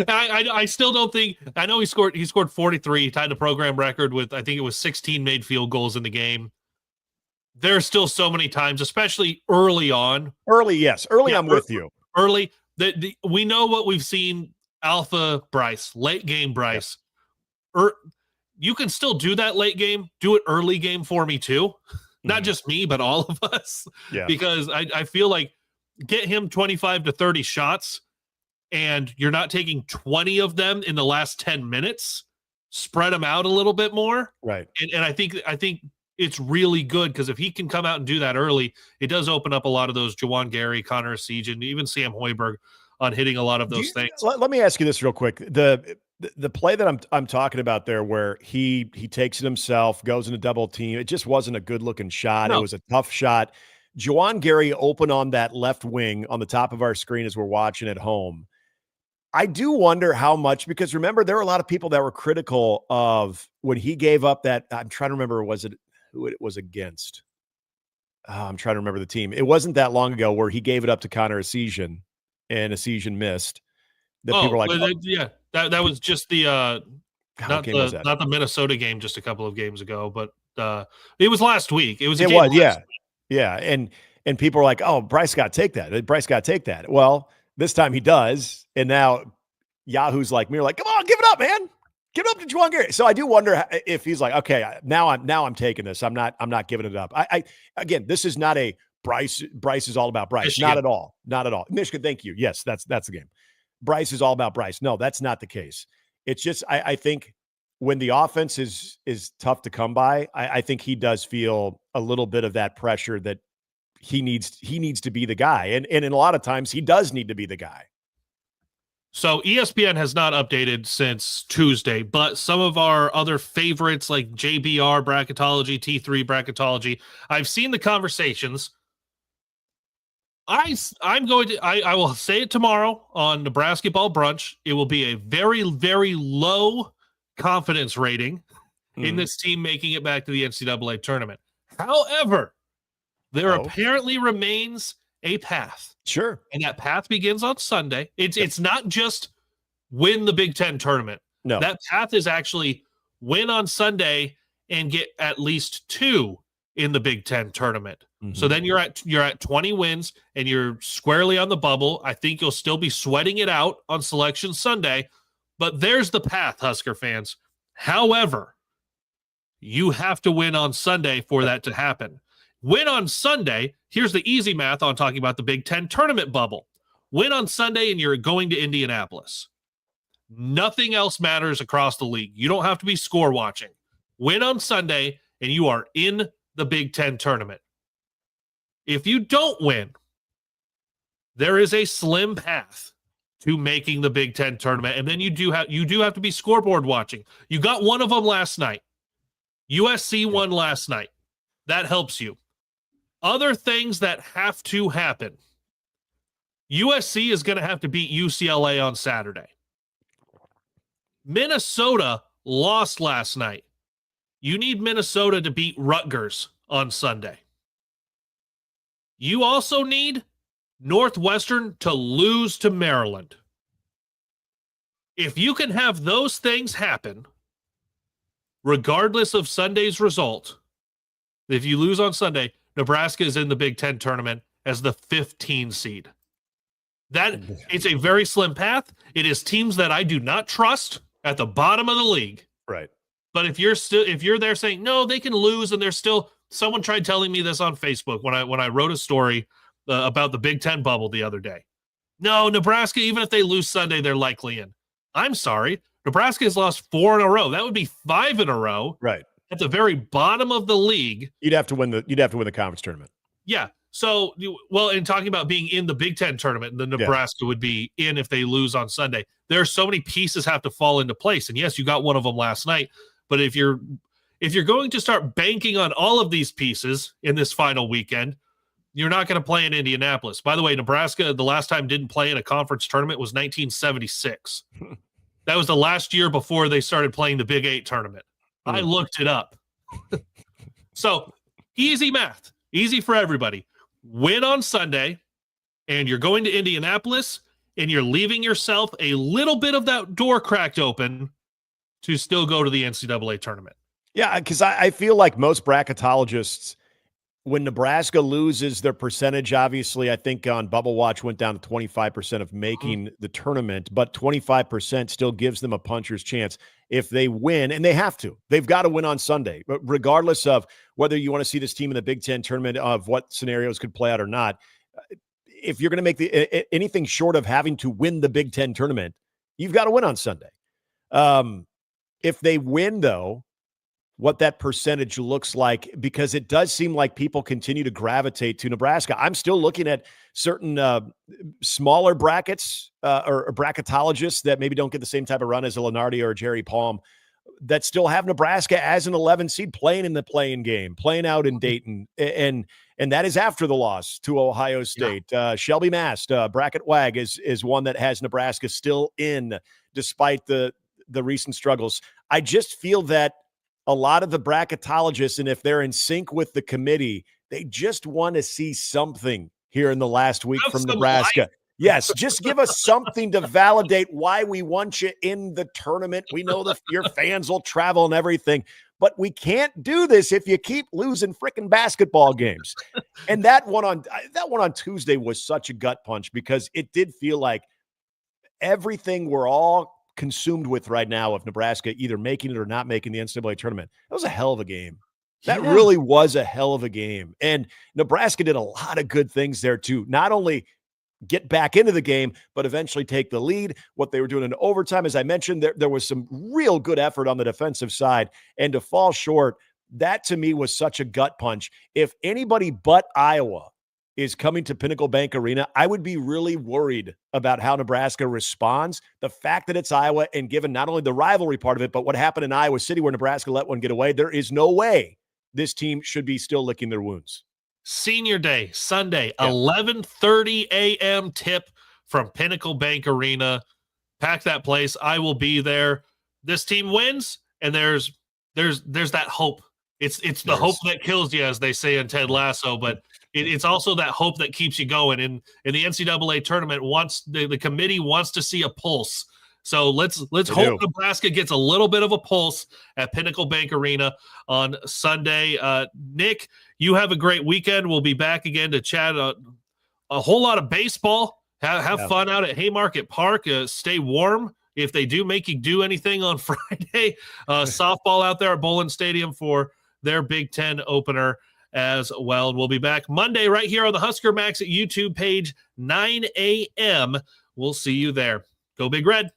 I still don't think. I know he scored 43, tied the program record with, I think it was 16 made field goals in the game. There's still so many times, especially early on. Yes. I'm with you. Early, we know what we've seen. Alpha Bryce, late game Bryce. You can still do that late game. Do it early game for me too. Not just me, but all of us. Yeah. Because I feel like get him 25 to 30 shots, and you're not taking 20 of them in the last 10 minutes. Spread them out a little bit more. Right. And I think it's really good, because if he can come out and do that early, it does open up a lot of those Juwan Gary, Connor Siege, and even Sam Hoiberg on hitting a lot of those things. Let me ask you this real quick. The play that I'm talking about there, where he takes it himself, goes in a double team, it just wasn't a good looking shot. No. It was a tough shot. Juwan Gary open on that left wing on the top of our screen as we're watching at home. I do wonder how much, because remember, there were a lot of people that were critical of when he gave up that. I'm trying to remember, who it was against? I'm trying to remember the team. It wasn't that long ago where he gave it up to Connor Esiason, and Esiason missed. People were like, that was just the not the Minnesota game just a couple of games ago, but it was last week. It was yeah. And people were like, oh, Bryce got to take that. Bryce got to take that. Well, this time he does, and now Yahoo's like me, like, come on, give it up, man. Give it up to Juwan Gary. So I do wonder if he's like, okay, now I'm taking this. I'm not giving it up. Again, this is not a Bryce. Bryce is all about Bryce. Michigan. Not at all. Michigan, thank you. Yes, that's the game. Bryce is all about Bryce. No, that's not the case. It's just I think when the offense is tough to come by, I think he does feel a little bit of that pressure that he needs to be the guy. And in a lot of times he does need to be the guy. So ESPN has not updated since Tuesday, but some of our other favorites like JBR Bracketology, T3 Bracketology, I've seen the conversations. I will say it tomorrow on Nebrasketball Brunch. It will be a very, very low confidence rating in this team making it back to the NCAA tournament. However, there apparently remains a path. Sure. And that path begins on Sunday. It's not just win the Big Ten tournament. No. That path is actually win on Sunday and get at least 2 in the Big Ten tournament. Mm-hmm. So then you're at 20 wins and you're squarely on the bubble. I think you'll still be sweating it out on Selection Sunday, but there's the path, Husker fans. However, you have to win on Sunday for that to happen. Win on Sunday. Here's the easy math on talking about the Big Ten tournament bubble. Win on Sunday and you're going to Indianapolis. Nothing else matters across the league. You don't have to be score watching. Win on Sunday and you are in the Big Ten tournament. If you don't win, there is a slim path to making the Big Ten tournament, and then you do have to be scoreboard watching. You got one of them last night. USC won last night. That helps you. Other things that have to happen. USC is going to have to beat UCLA on Saturday. Minnesota lost last night. You need Minnesota to beat Rutgers on Sunday. You also need Northwestern to lose to Maryland. If you can have those things happen, regardless of Sunday's result, if you lose on Sunday, Nebraska is in the Big Ten tournament as the 15 seed. It's a very slim path. It is teams that I do not trust at the bottom of the league. Right. But if you're there saying, no, they can lose, and there's still someone tried telling me this on Facebook when I wrote a story about the Big Ten bubble the other day. No, Nebraska, even if they lose Sunday, they're likely in. I'm sorry. Nebraska has lost 4 in a row. That would be 5 in a row. Right. At the very bottom of the league. You'd have to win the conference tournament. Yeah. So, in talking about being in the Big Ten tournament, the Nebraska would be in if they lose on Sunday. There are so many pieces have to fall into place. And yes, you got one of them last night. But if you're going to start banking on all of these pieces in this final weekend, you're not going to play in Indianapolis. By the way, Nebraska, the last time didn't play in a conference tournament was 1976. That was the last year before they started playing the Big 8 tournament. I looked it up. So easy math, easy for everybody. Win on Sunday, and you're going to Indianapolis, and you're leaving yourself a little bit of that door cracked open to still go to the NCAA tournament. Yeah, because I feel like most bracketologists, when Nebraska loses their percentage, obviously, I think on Bubble Watch went down to 25% of making the tournament, but 25% still gives them a puncher's chance if they win, and they have to. They've got to win on Sunday, but regardless of whether you want to see this team in the Big Ten tournament, of what scenarios could play out or not. If you're going to make anything short of having to win the Big Ten tournament, you've got to win on Sunday. If they win, though, what that percentage looks like, because it does seem like people continue to gravitate to Nebraska. I'm still looking at certain smaller brackets or bracketologists that maybe don't get the same type of run as a Lenardi or a Jerry Palm that still have Nebraska as an 11 seed playing in the play-in game, playing out in Dayton. And that is after the loss to Ohio State. Yeah. Shelby Mast, Bracket Wag, is one that has Nebraska still in despite the recent struggles. I just feel that a lot of the bracketologists, and if they're in sync with the committee, they just want to see something here in the last week from Nebraska. Yes, just give us something to validate why we want you in the tournament. We know that your fans will travel and everything, but we can't do this if you keep losing freaking basketball games. And that one on Tuesday was such a gut punch, because it did feel like everything we're all consumed with right now of Nebraska either making it or not making the NCAA tournament. That was a hell of a game. That really was a hell of a game. And Nebraska did a lot of good things there too. Not only get back into the game, but eventually take the lead. What they were doing in overtime, as I mentioned, there was some real good effort on the defensive side. And to fall short, that to me was such a gut punch. If anybody but Iowa is coming to Pinnacle Bank Arena, I would be really worried about how Nebraska responds. The fact that it's Iowa, and given not only the rivalry part of it, but what happened in Iowa City where Nebraska let one get away, there is no way this team should be still licking their wounds. Senior Day, Sunday, 11:30 a.m. tip from Pinnacle Bank Arena. Pack that place. I will be there. This team wins, and there's that hope. It's the hope that kills you, as they say in Ted Lasso, but it's also that hope that keeps you going. In the NCAA tournament, the committee wants to see a pulse. So let's hope Nebraska gets a little bit of a pulse at Pinnacle Bank Arena on Sunday. Nick, you have a great weekend. We'll be back again to chat a whole lot of baseball. Have fun out at Haymarket Park. Stay warm if they do make you do anything on Friday. Softball out there at Bowling Stadium for their Big Ten opener as well. And we'll be back Monday right here on the HuskerMax YouTube page, 9 a.m. We'll see you there. Go Big Red.